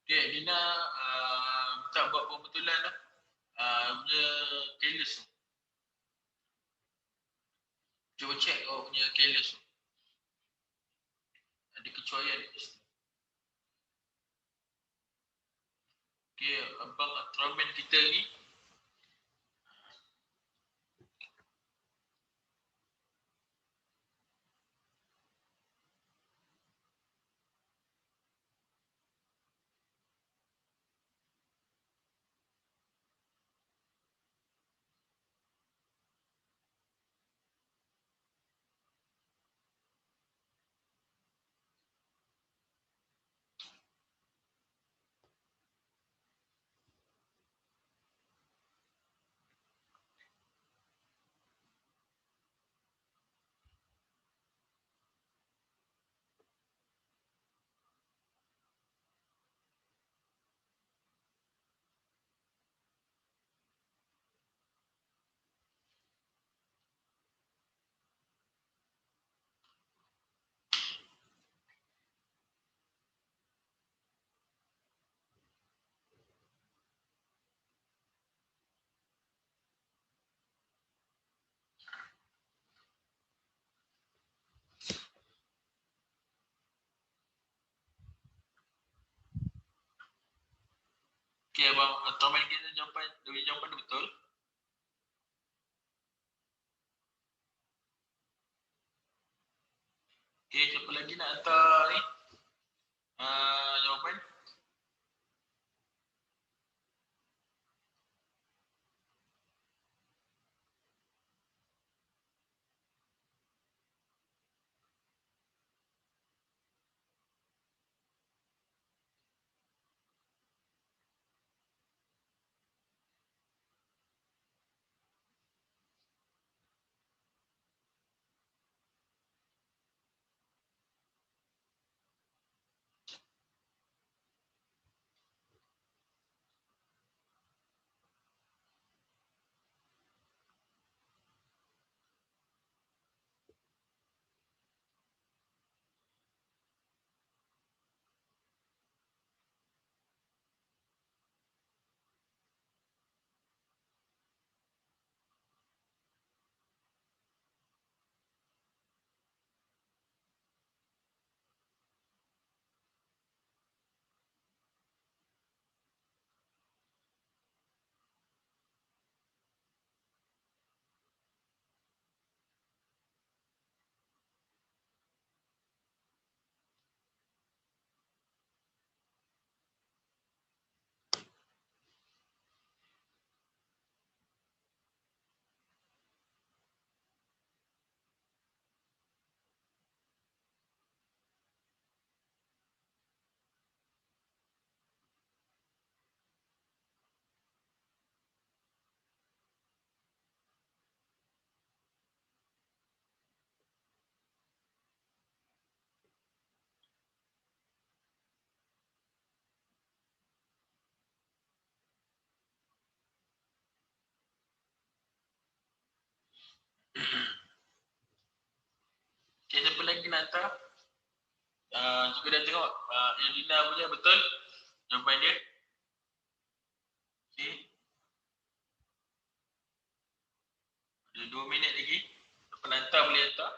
Speaker 1: Okay, Dina minta buat pembetulan lah. Punya keyless tu. Cuba check punya keyless tu. Ada kecuaian di situ. Okay, abang Ultraman kita ni. Okay, abang Ultraman kita jawapan tu betul. Okay, siapa lagi nak hantar ni? Jawapan. Okay, siapa lagi nak hantar? Juga dah tengok Elina punya betul jawapan dia. Okay. Ada 2 minit lagi. Siapa nak hantar boleh hantar.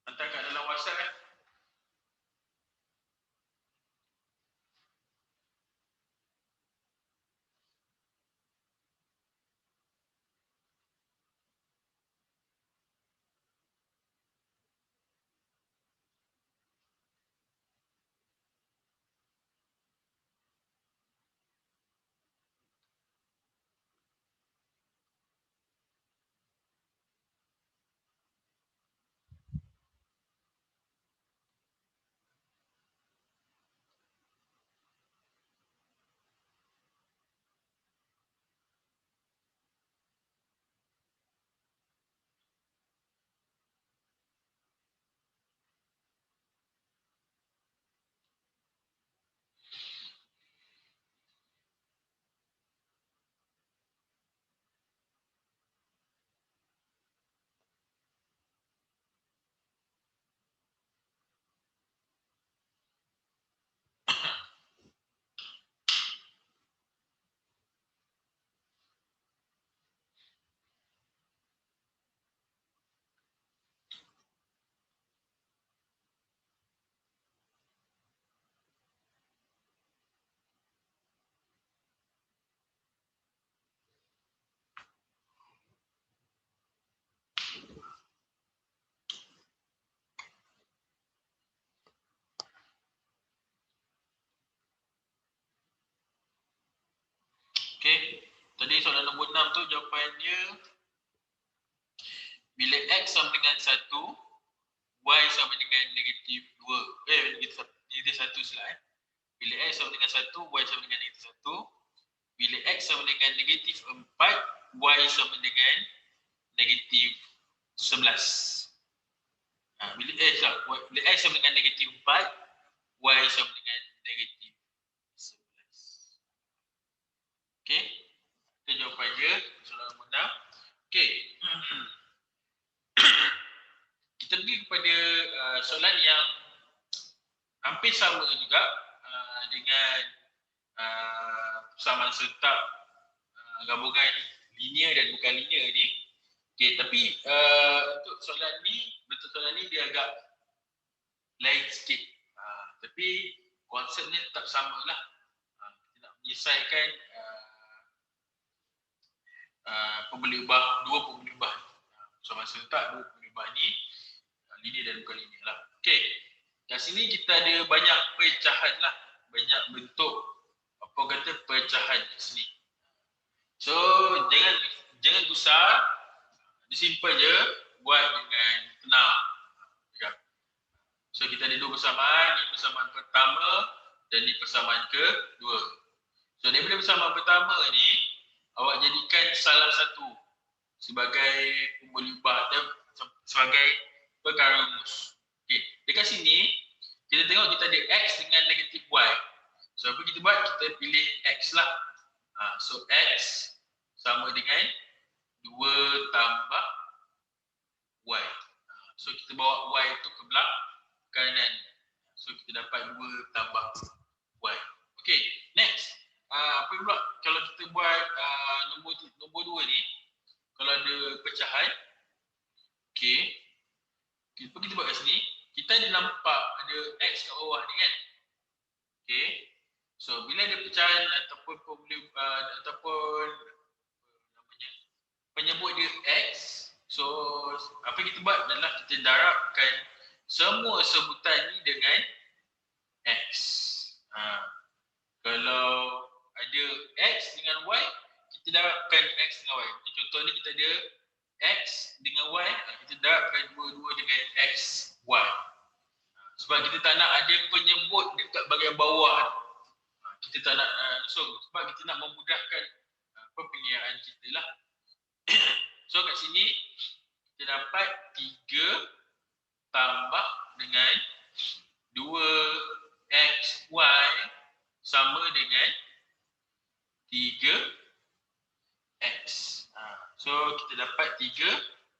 Speaker 1: Hantar kat dalam WhatsApp kan. Okey. Tadi soalan nombor 6 tu jawapan dia bila X sama dengan 1, Y sama dengan negatif 2. Negatif 1 silap. Bila X sama dengan 1, Y sama dengan negatif 1. Bila X sama dengan negatif 4, Y sama dengan negatif 11. Bila X sama dengan negatif 4, Y sama dengan negatif 11. Okey. Itu jawapan dia soalan nombor 6. Okey. Kita pergi kepada soalan yang hampir sama juga dengan persamaan serta gabungan linear dan bukan linear ni. Okey, tapi untuk soalan ni, bentuk soalan ni dia agak lain sikit. Tapi konsepnya tetap samalah. Kita nak menyelesaikan dua pemboleh-ubah. Persamaan serta dua pemboleh-ubah ni linear dan bukan linear lah. Okey. Kat sini kita ada banyak pecahan lah. Banyak bentuk pecahan kat sini. So, jangan gusar. Disimpan je, buat dengan tenang. So, kita ada dua persamaan. Ini persamaan pertama dan ini persamaan kedua. So, daripada persamaan pertama ni, awak jadikan salah satu sebagai pemboleh-ubah dan sebagai perkara rumus. Okey, dekat sini kita tengok kita ada X dengan negatif Y. So, apa kita buat? Kita pilih X lah. So, X sama dengan 2 tambah Y. So, kita bawa Y itu ke belah kanan. So, kita dapat 2 tambah Y. Okey, next. Apa pula kalau kita buat nombor 2 ni, kalau ada pecahan. Okey. Apa kita buat kat sini? Kita ada nampak ada X kat bawah ni kan? Okey. So, bila ada pecahan ataupun penyebut dia X, so apa kita buat adalah kita darabkan semua sebutan ni dengan X. Kalau ada X dengan Y, kita darabkan X dengan Y. Contoh ni kita ada X dengan Y, kita darabkan dua-dua dengan X, Y. Sebab kita tak nak ada penyebut dekat bahagian bawah. Kita tak nak, sebab kita nak memudahkan penghiyaan kita lah. So kat sini, kita dapat 3 tambah dengan 2XY sama dengan 3X. So kita dapat 3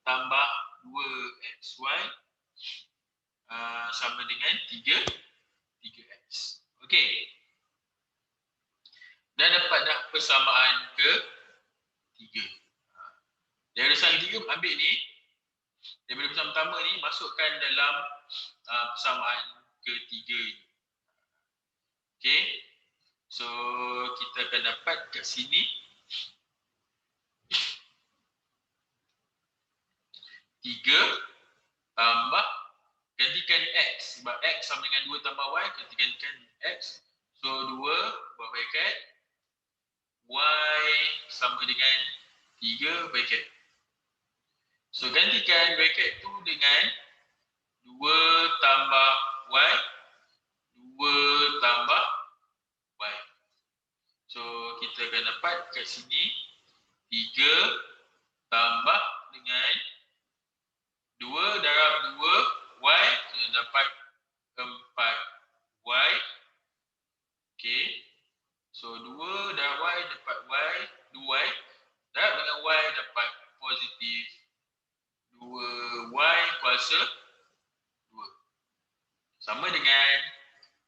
Speaker 1: tambah 2XY sama dengan 3X. Okey. Dah dapat dah persamaan ke-3. Dari persamaan ke-3 ambil ni. Daripada persamaan pertama ni masukkan dalam persamaan ke-3 ni. Okey. So kita akan dapat kat sini 3 tambah, gantikan X. Sebab X sama dengan 2 tambah Y, kita gantikan X. So 2 buat bracket. Y sama dengan 3 bracket. So gantikan bracket tu dengan 2 tambah Y, 2 tambah Y. So kita akan dapat kat sini 3 tambah dengan 2 darab 2 Y, kita dapat 4Y. Okey. So 2 darab Y dapat Y, 2Y. Darab dengan Y dapat positif 2Y kuasa 2. Sama dengan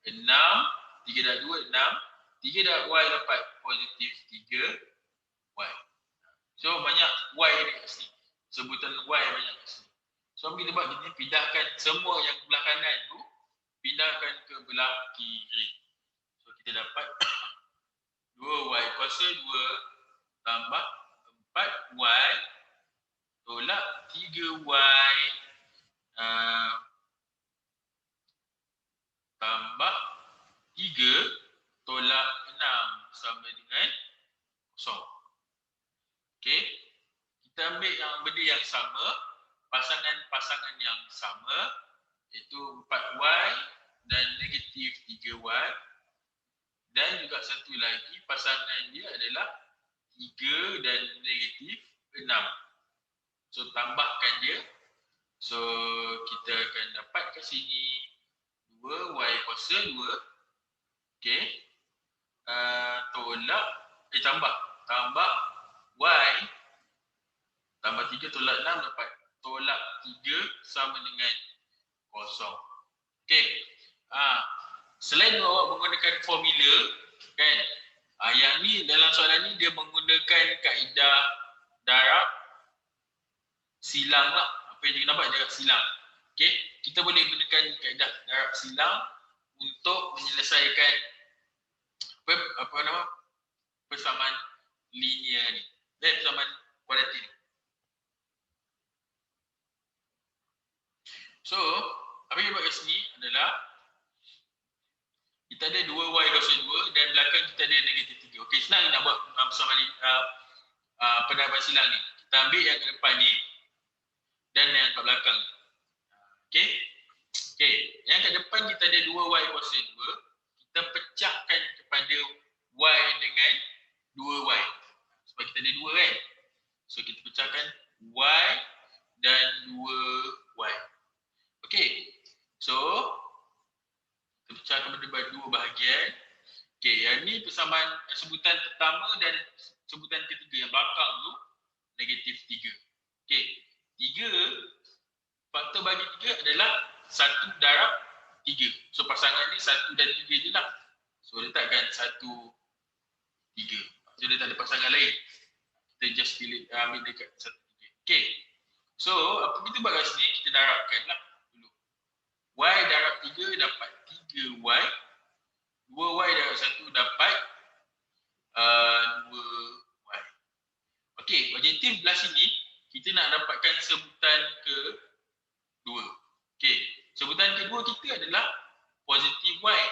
Speaker 1: 6, 3 darab 2, 6. 3 darab Y dapat positif 3Y. So banyak Y ni kat sini. Sebutan Y banyak kat sini. So apa kita buat? Kita pindahkan semua yang belah kanan tu, pindahkan ke belah kiri. So kita dapat 2Y kuasa 2 tambah 4Y tolak 3Y tambah 3 tolak 6 sama dengan 0. kosong. Okey. Kita ambil yang benda yang sama, pasangan yang sama, iaitu 4Y dan negatif 3Y. Dan juga satu lagi pasangan dia adalah 3 dan negatif 6. So tambahkan dia. So kita akan dapat kat sini 2Y kuasa 2. Okey. Tolak tambah Y tambah 3 tolak 6 dapat tolak 3 sama dengan kosong. Okey. Selain awak menggunakan formula kan, yang ni dalam soalan ni dia menggunakan kaedah darab silang lah. Apa yang kita nampak darab silang. Okey, kita boleh gunakan kaedah darab silang untuk menyelesaikan persamaan linear ni. Persamaan kuadratik ni. So, apa yang buat kat sini adalah kita ada 2Y kuasa 2 dan belakang kita ada negatif 3. Okey, senang nak buat persamaan pendapat silang ni. Kita ambil yang kat depan ni dan yang kat belakang ni. Okey. Okey, yang kat depan kita ada 2Y kuasa 2. Kita pecahkan kepada Y dengan 2Y. Sebab kita ada 2 kan. So kita pecahkan Y dan 2Y. Okey. So kita pecahkan pada dua bahagian. Okey, yang ni persamaan sebutan pertama dan sebutan ketiga. Yang belakang tu negatif 3. Okey. 3, faktor bagi 3 adalah 1 darab 3. So pasangan ni 1 dan 3 je lah. So letakkan 1, 3. So dia tak ada pasangan lain. Kita just pilih ambil dekat 1, 3. Okey. So apa kita buat kat sini, kita darabkan lah dulu. Y darab 3 dapat 3Y. 2Y darab 1 dapat 2Y. Okey, objektif belah sini kita nak dapatkan sebutan kedua. Okey, sebutan kedua kita adalah positif Y.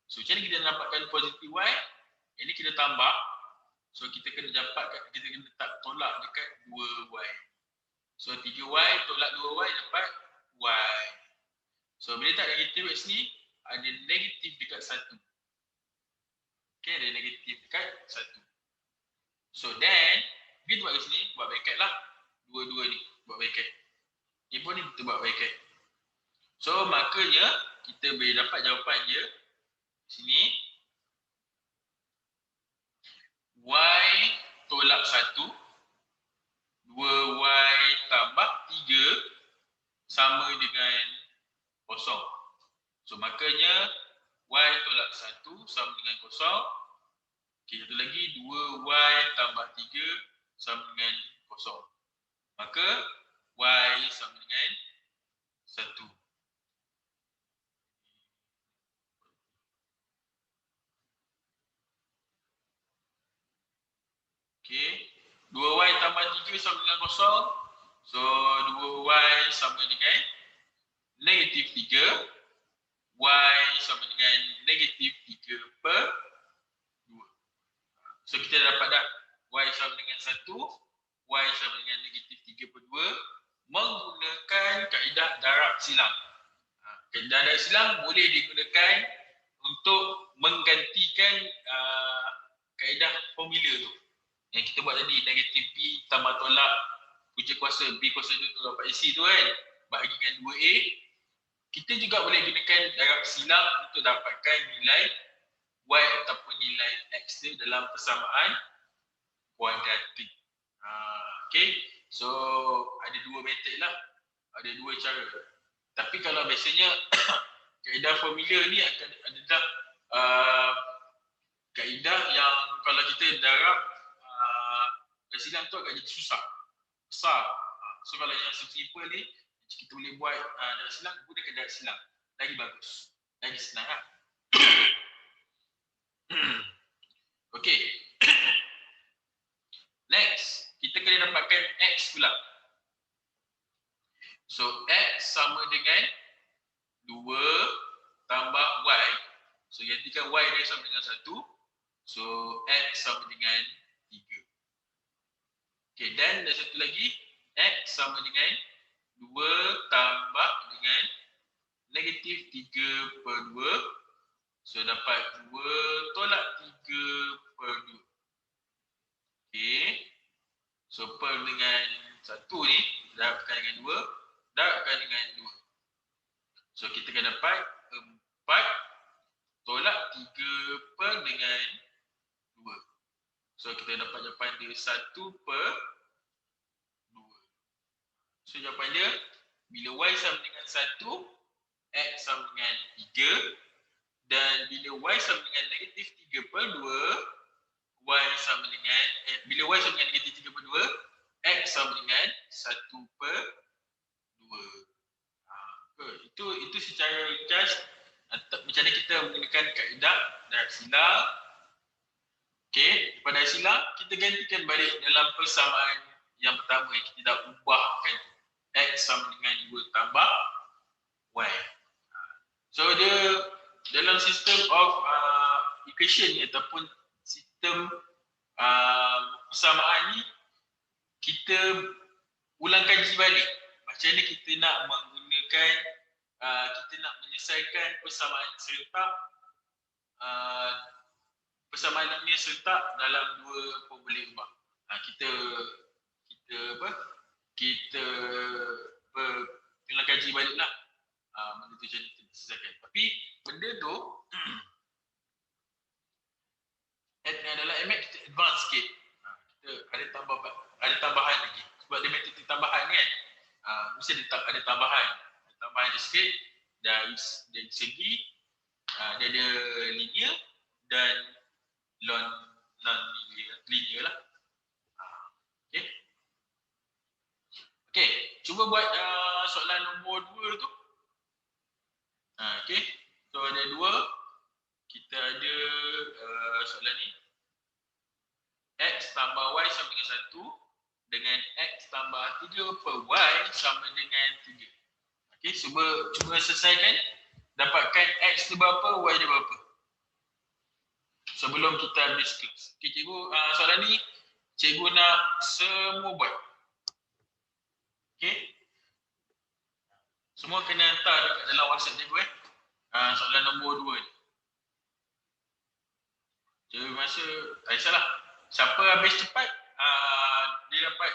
Speaker 1: So macam mana kita dapatkan positif Y? Ini kita tambah. So kita kena letak tolak dekat 2Y. So 3Y tolak 2Y dapat Y. So bila tak negatif kat sini, ada negatif dekat 1. Okey, ada negatif dekat 1. So then, kita buat kat sini, buat bracket lah. Dua-dua ni, buat bracket. Ni pun ni kita buat bracket. So makanya, kita boleh dapat jawapan dia. Sini. Y tolak 1. 2Y tambah 3 sama dengan kosong. So makanya Y tolak 1 sama dengan kosong. Okey, satu lagi 2Y tambah 3 sama dengan kosong. Maka Y sama dengan 1. Okey, 2Y tambah 3 sama dengan kosong. So 2Y sama dengan negatif 3. Y sama dengan negatif 3 per 2. So kita dapat dah Y sama dengan 1, Y sama dengan negatif 3 per 2 menggunakan kaedah darab silang. Kaedah darab silang boleh digunakan untuk menggantikan kaedah formula tu. Yang kita buat tadi, negatif B tambah tolak punca kuasa B kuasa 2 tolak 4AC tu kan, bahagikan 2A. Kita juga boleh gunakan darab silang untuk dapatkan nilai Y ataupun nilai X dia dalam persamaan kuadratik. Okay, so ada dua metod lah, ada dua cara. Tapi kalau biasanya kaedah formula ni akan ada kaedah yang kalau kita darab silang tu agak jadi susah, besar. So kalau yang simple ni kita boleh buat darab silang, gunakan darab silang, lagi bagus, lagi senang lah. Okay. Next, kita kena dapatkan X pula. So X sama dengan 2 tambah Y. So gantikan Y dia sama dengan 1. So X sama dengan 3. Okey, dan ada satu lagi, X sama dengan 2 tambah dengan negatif 3/2. So dapat 2 tolak 3/2. Okey. So per dengan 1 ni darabkan dengan 2, darabkan dengan 2. So kita akan dapat 4 tolak 3 per dengan 2. So kita dapat jawapan dia 1/2. So jawapan dia bila Y sama dengan 1, X sama dengan 3, dan bila Y sama dengan negatif 3/2, Y sama dengan bila Y sama dengan negatif 3/2, X sama dengan 1/2. Itu secara ringkas macam mana kita menggunakan kaedah darab silang. Okey, pada silang kita gantikan balik dalam persamaan yang pertama yang kita dah ubahkan, X sama dengan 2 tambah Y. So dia dalam sistem of equation ni ataupun sistem persamaan ni, kita ulang kaji balik macam mana kita nak menggunakan, kita nak menyelesaikan persamaan serentak, persamaan linear serentak dalam dua variabel. Kita ulang kaji baliklah benda tu macam ni kita selesaikan. Tapi benda tu dalam MX kita advance sikit. Kita ada tambahan lagi. Sebab dia metode tambahan kan. Mesti ada tambahan. Ada tambahan dia sikit dari segi dia ada linear dan non-linear lah. Okey. Okey, cuba buat soalan nombor 2 tu. Okey. So ada 2. Kita ada soalan ni. X tambah Y sama dengan 1 dengan X tambah 3/Y sama dengan 3. Okey, cuba selesaikan. Dapatkan X tu berapa, Y dia berapa. Sebelum kita habis kelas. Okey, cikgu, soalan ni cikgu nak semua buat. Okey. Semua kena hantar dekat dalam WhatsApp cikgu soalan nombor 2 ni. Cikgu masa tak kisahlah. Siapa habis cepat dia dapat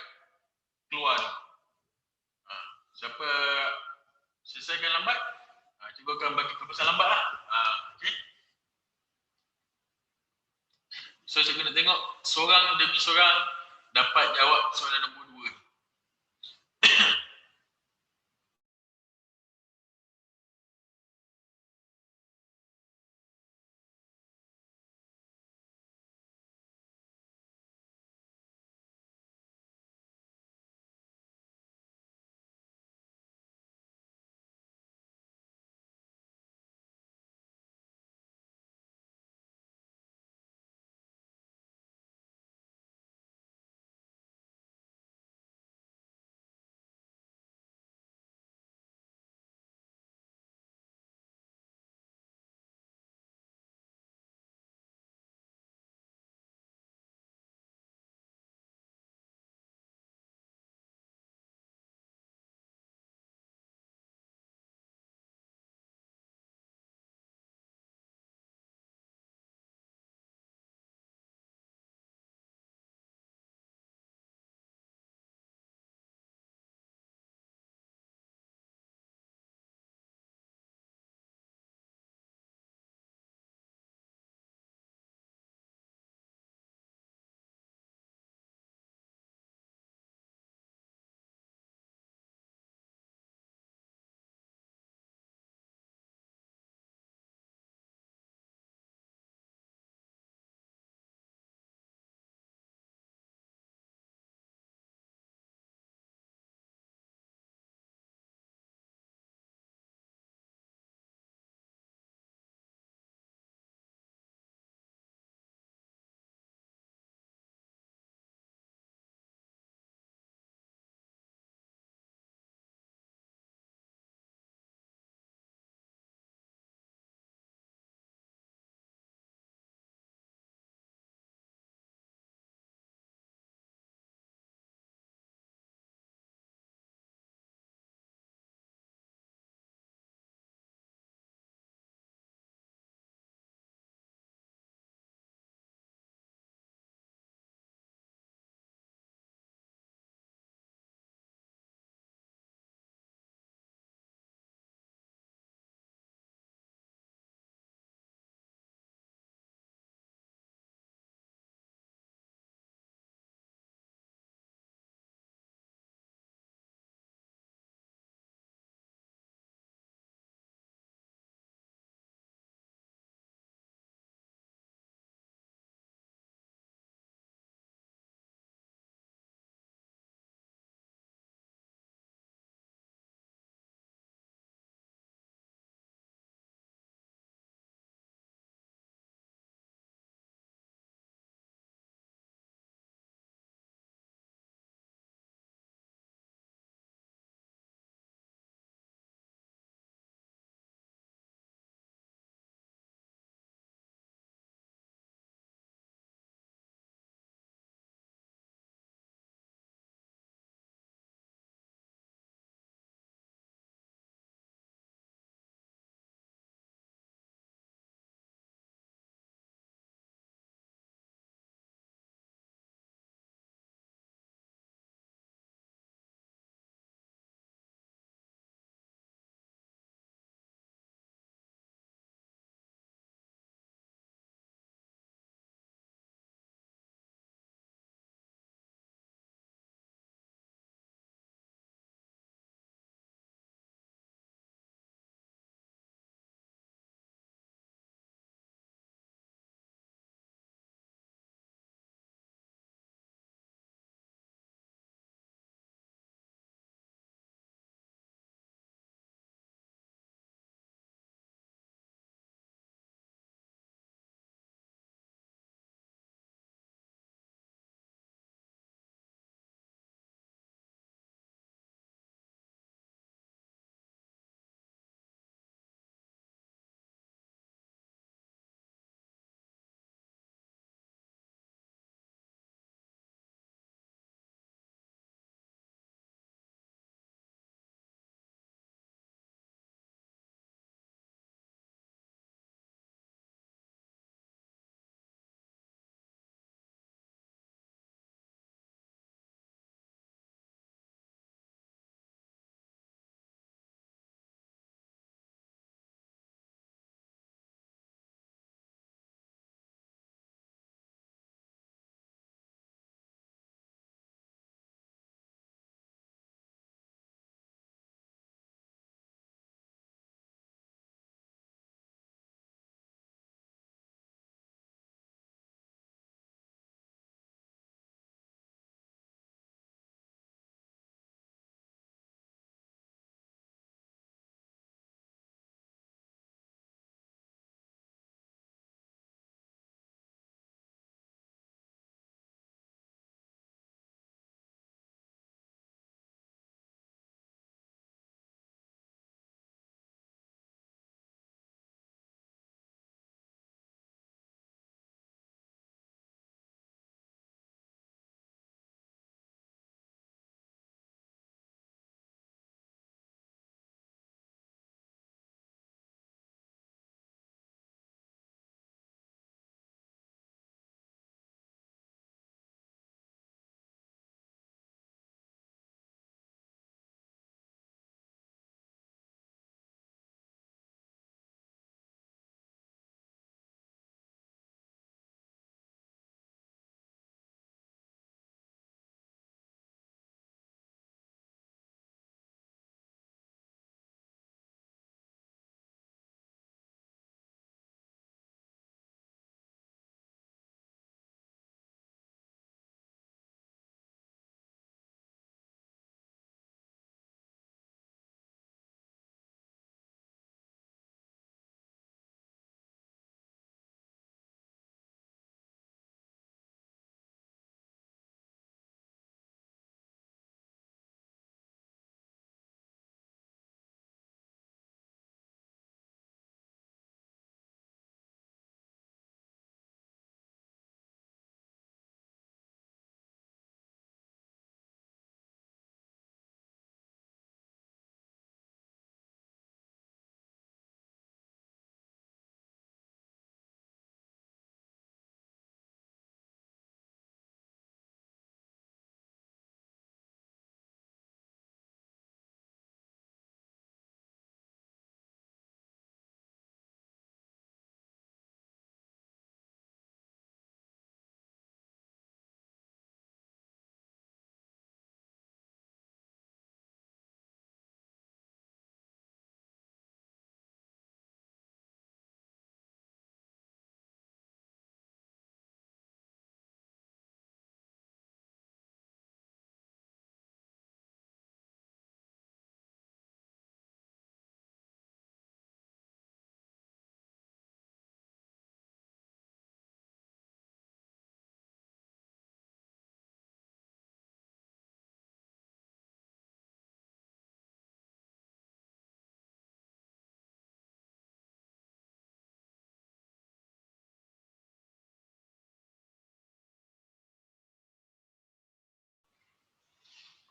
Speaker 1: keluar ni. Siapa selesaikan lambat, cikgu akan bagi keputusan lambat lah. Okey. So cikgu nak tengok seorang demi seorang dapat jawab soalan nombor 2 ni.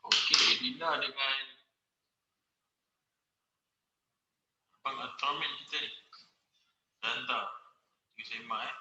Speaker 1: Okey, Dina dengan Abang Ultraman kita ni. Randa. Tiga semak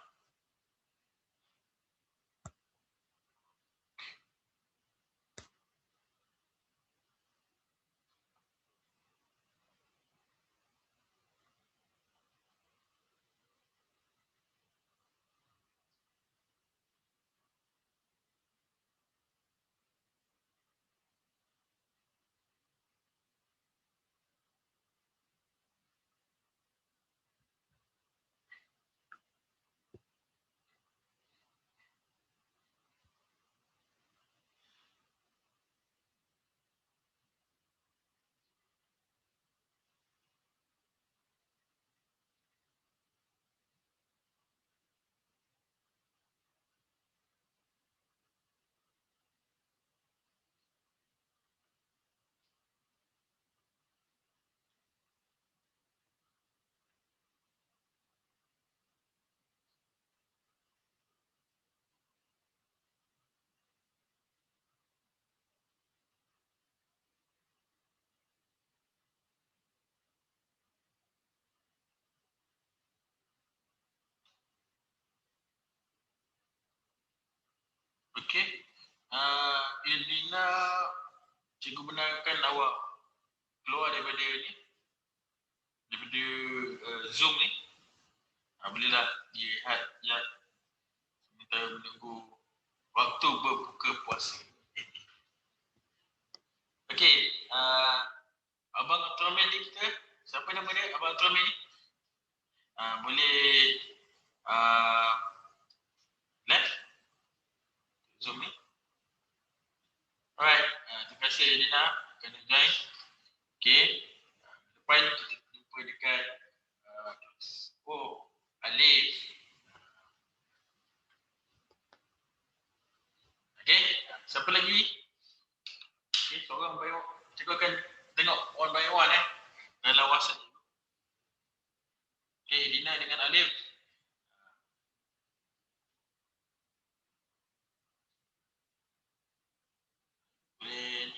Speaker 1: Okey. Elina, cikgu benarkan awak keluar daripada ni, daripada Zoom ni. Bolehlah dilihat ya, sementara menunggu waktu berbuka puasa. Okey, Abang Ultraman ni kita, siapa nama dia Abang Ultraman ni? Boleh live Zoom ni. Alright, terima kasih Dina kerana join. Okey, depan kita jumpa dekat Alif. Okey, siapa lagi? Okey, seorang by one. Cikgu akan tengok one by one dalam WhatsApp. Okey, Dina dengan Alif. Boleh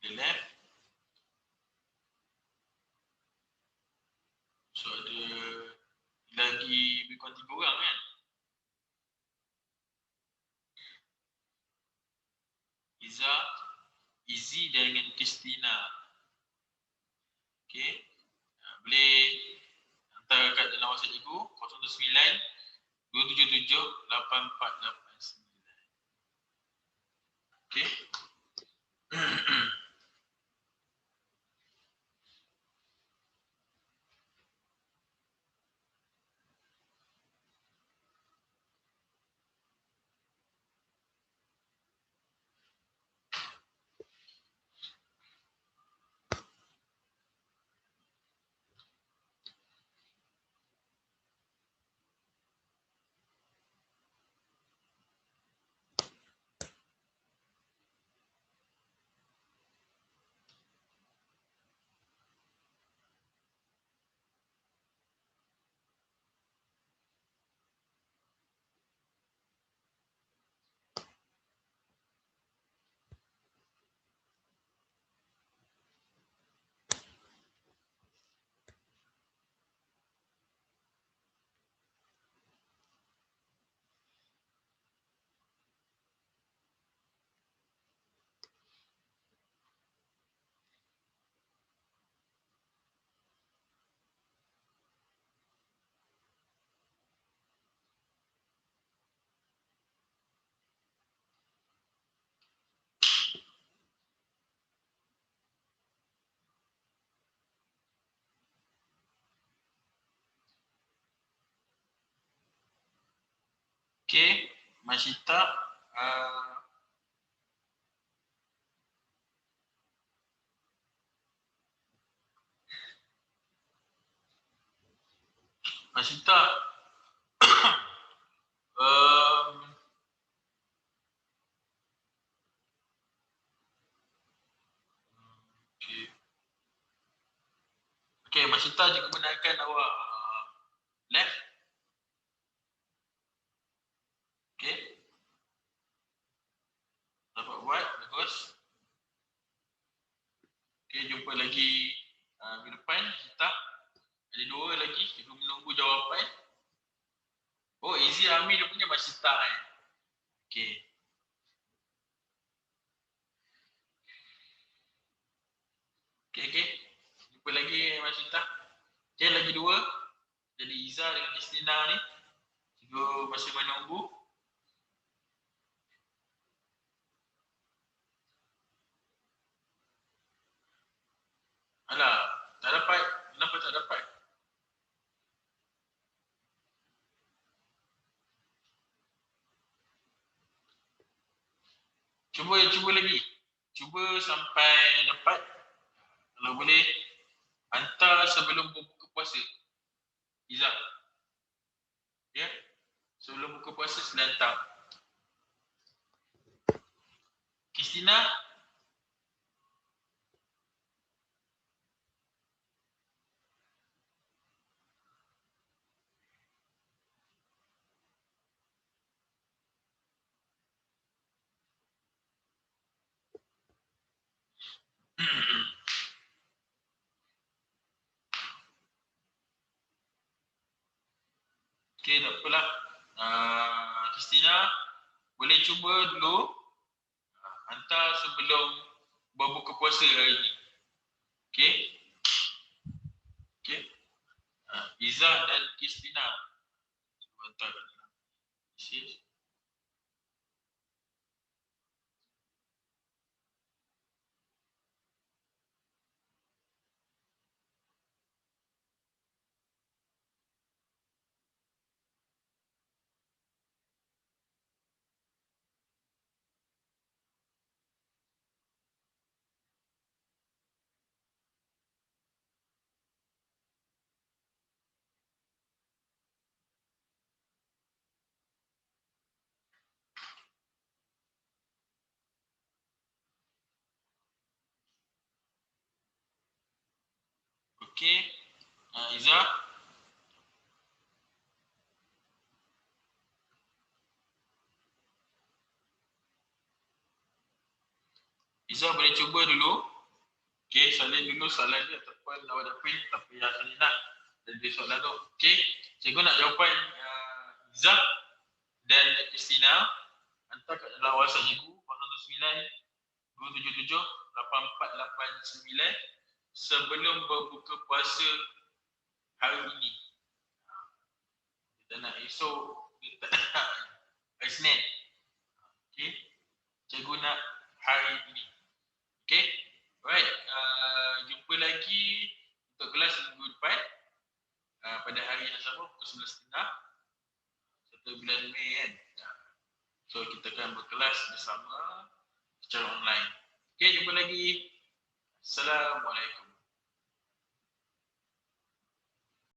Speaker 1: left. So ada lagi lebih kurang 3 orang kan? Iza, Izzy dengan Kristina. Okey. Boleh hantar kat dalam WhatsApp cikgu 029 277 8489. Okey. Okey, Masyita, Masyita, okey. Okey, Masyita juga benarkan awak left. Okey. Dapat buat, bagus. jumpa lagi minggu depan. Kita ada 2 lagi. Kita menunggu jawapan. Oh, Izzy Amir dia punya masih tak kan? Okay. Okay. Jumpa lagi masih tak. Okay, lagi 2. Jadi Iza dengan Kristina ni. Cikgu masih menunggu. Alah, tak dapat. Kenapa tak dapat? Cuba lagi. Cuba sampai dapat. Kalau boleh, hantar sebelum berbuka puasa. Iza. Ya? Sebelum buka puasa, sila hantar. Kristina. Okey, tak apalah. Kristina, boleh cuba dulu hantar sebelum berbuka puasa hari ini. Okey? Okey. Iza dan Kristina. Cuba hantar. Message. Okey. Iza. Iza boleh cuba dulu. Okey, salin dulu soalan dia ataupun awak dapat tak payah salin nak. Dan dia soalan tu. Okey, cikgu nak jawapan Iza dan Kristina. Hantar kat dalam WhatsApp cikgu 079 277 8489 sebelum berbuka puasa hari ini. Kita nak esok, kita nak hari Senin. Okey, cikgu nak hari ini. Okey, alright. Jumpa lagi untuk kelas minggu depan pada hari yang sama pukul 11.30 1 bulan Mei kan. So kita akan berkelas bersama secara online. Okey, jumpa lagi. Assalamualaikum.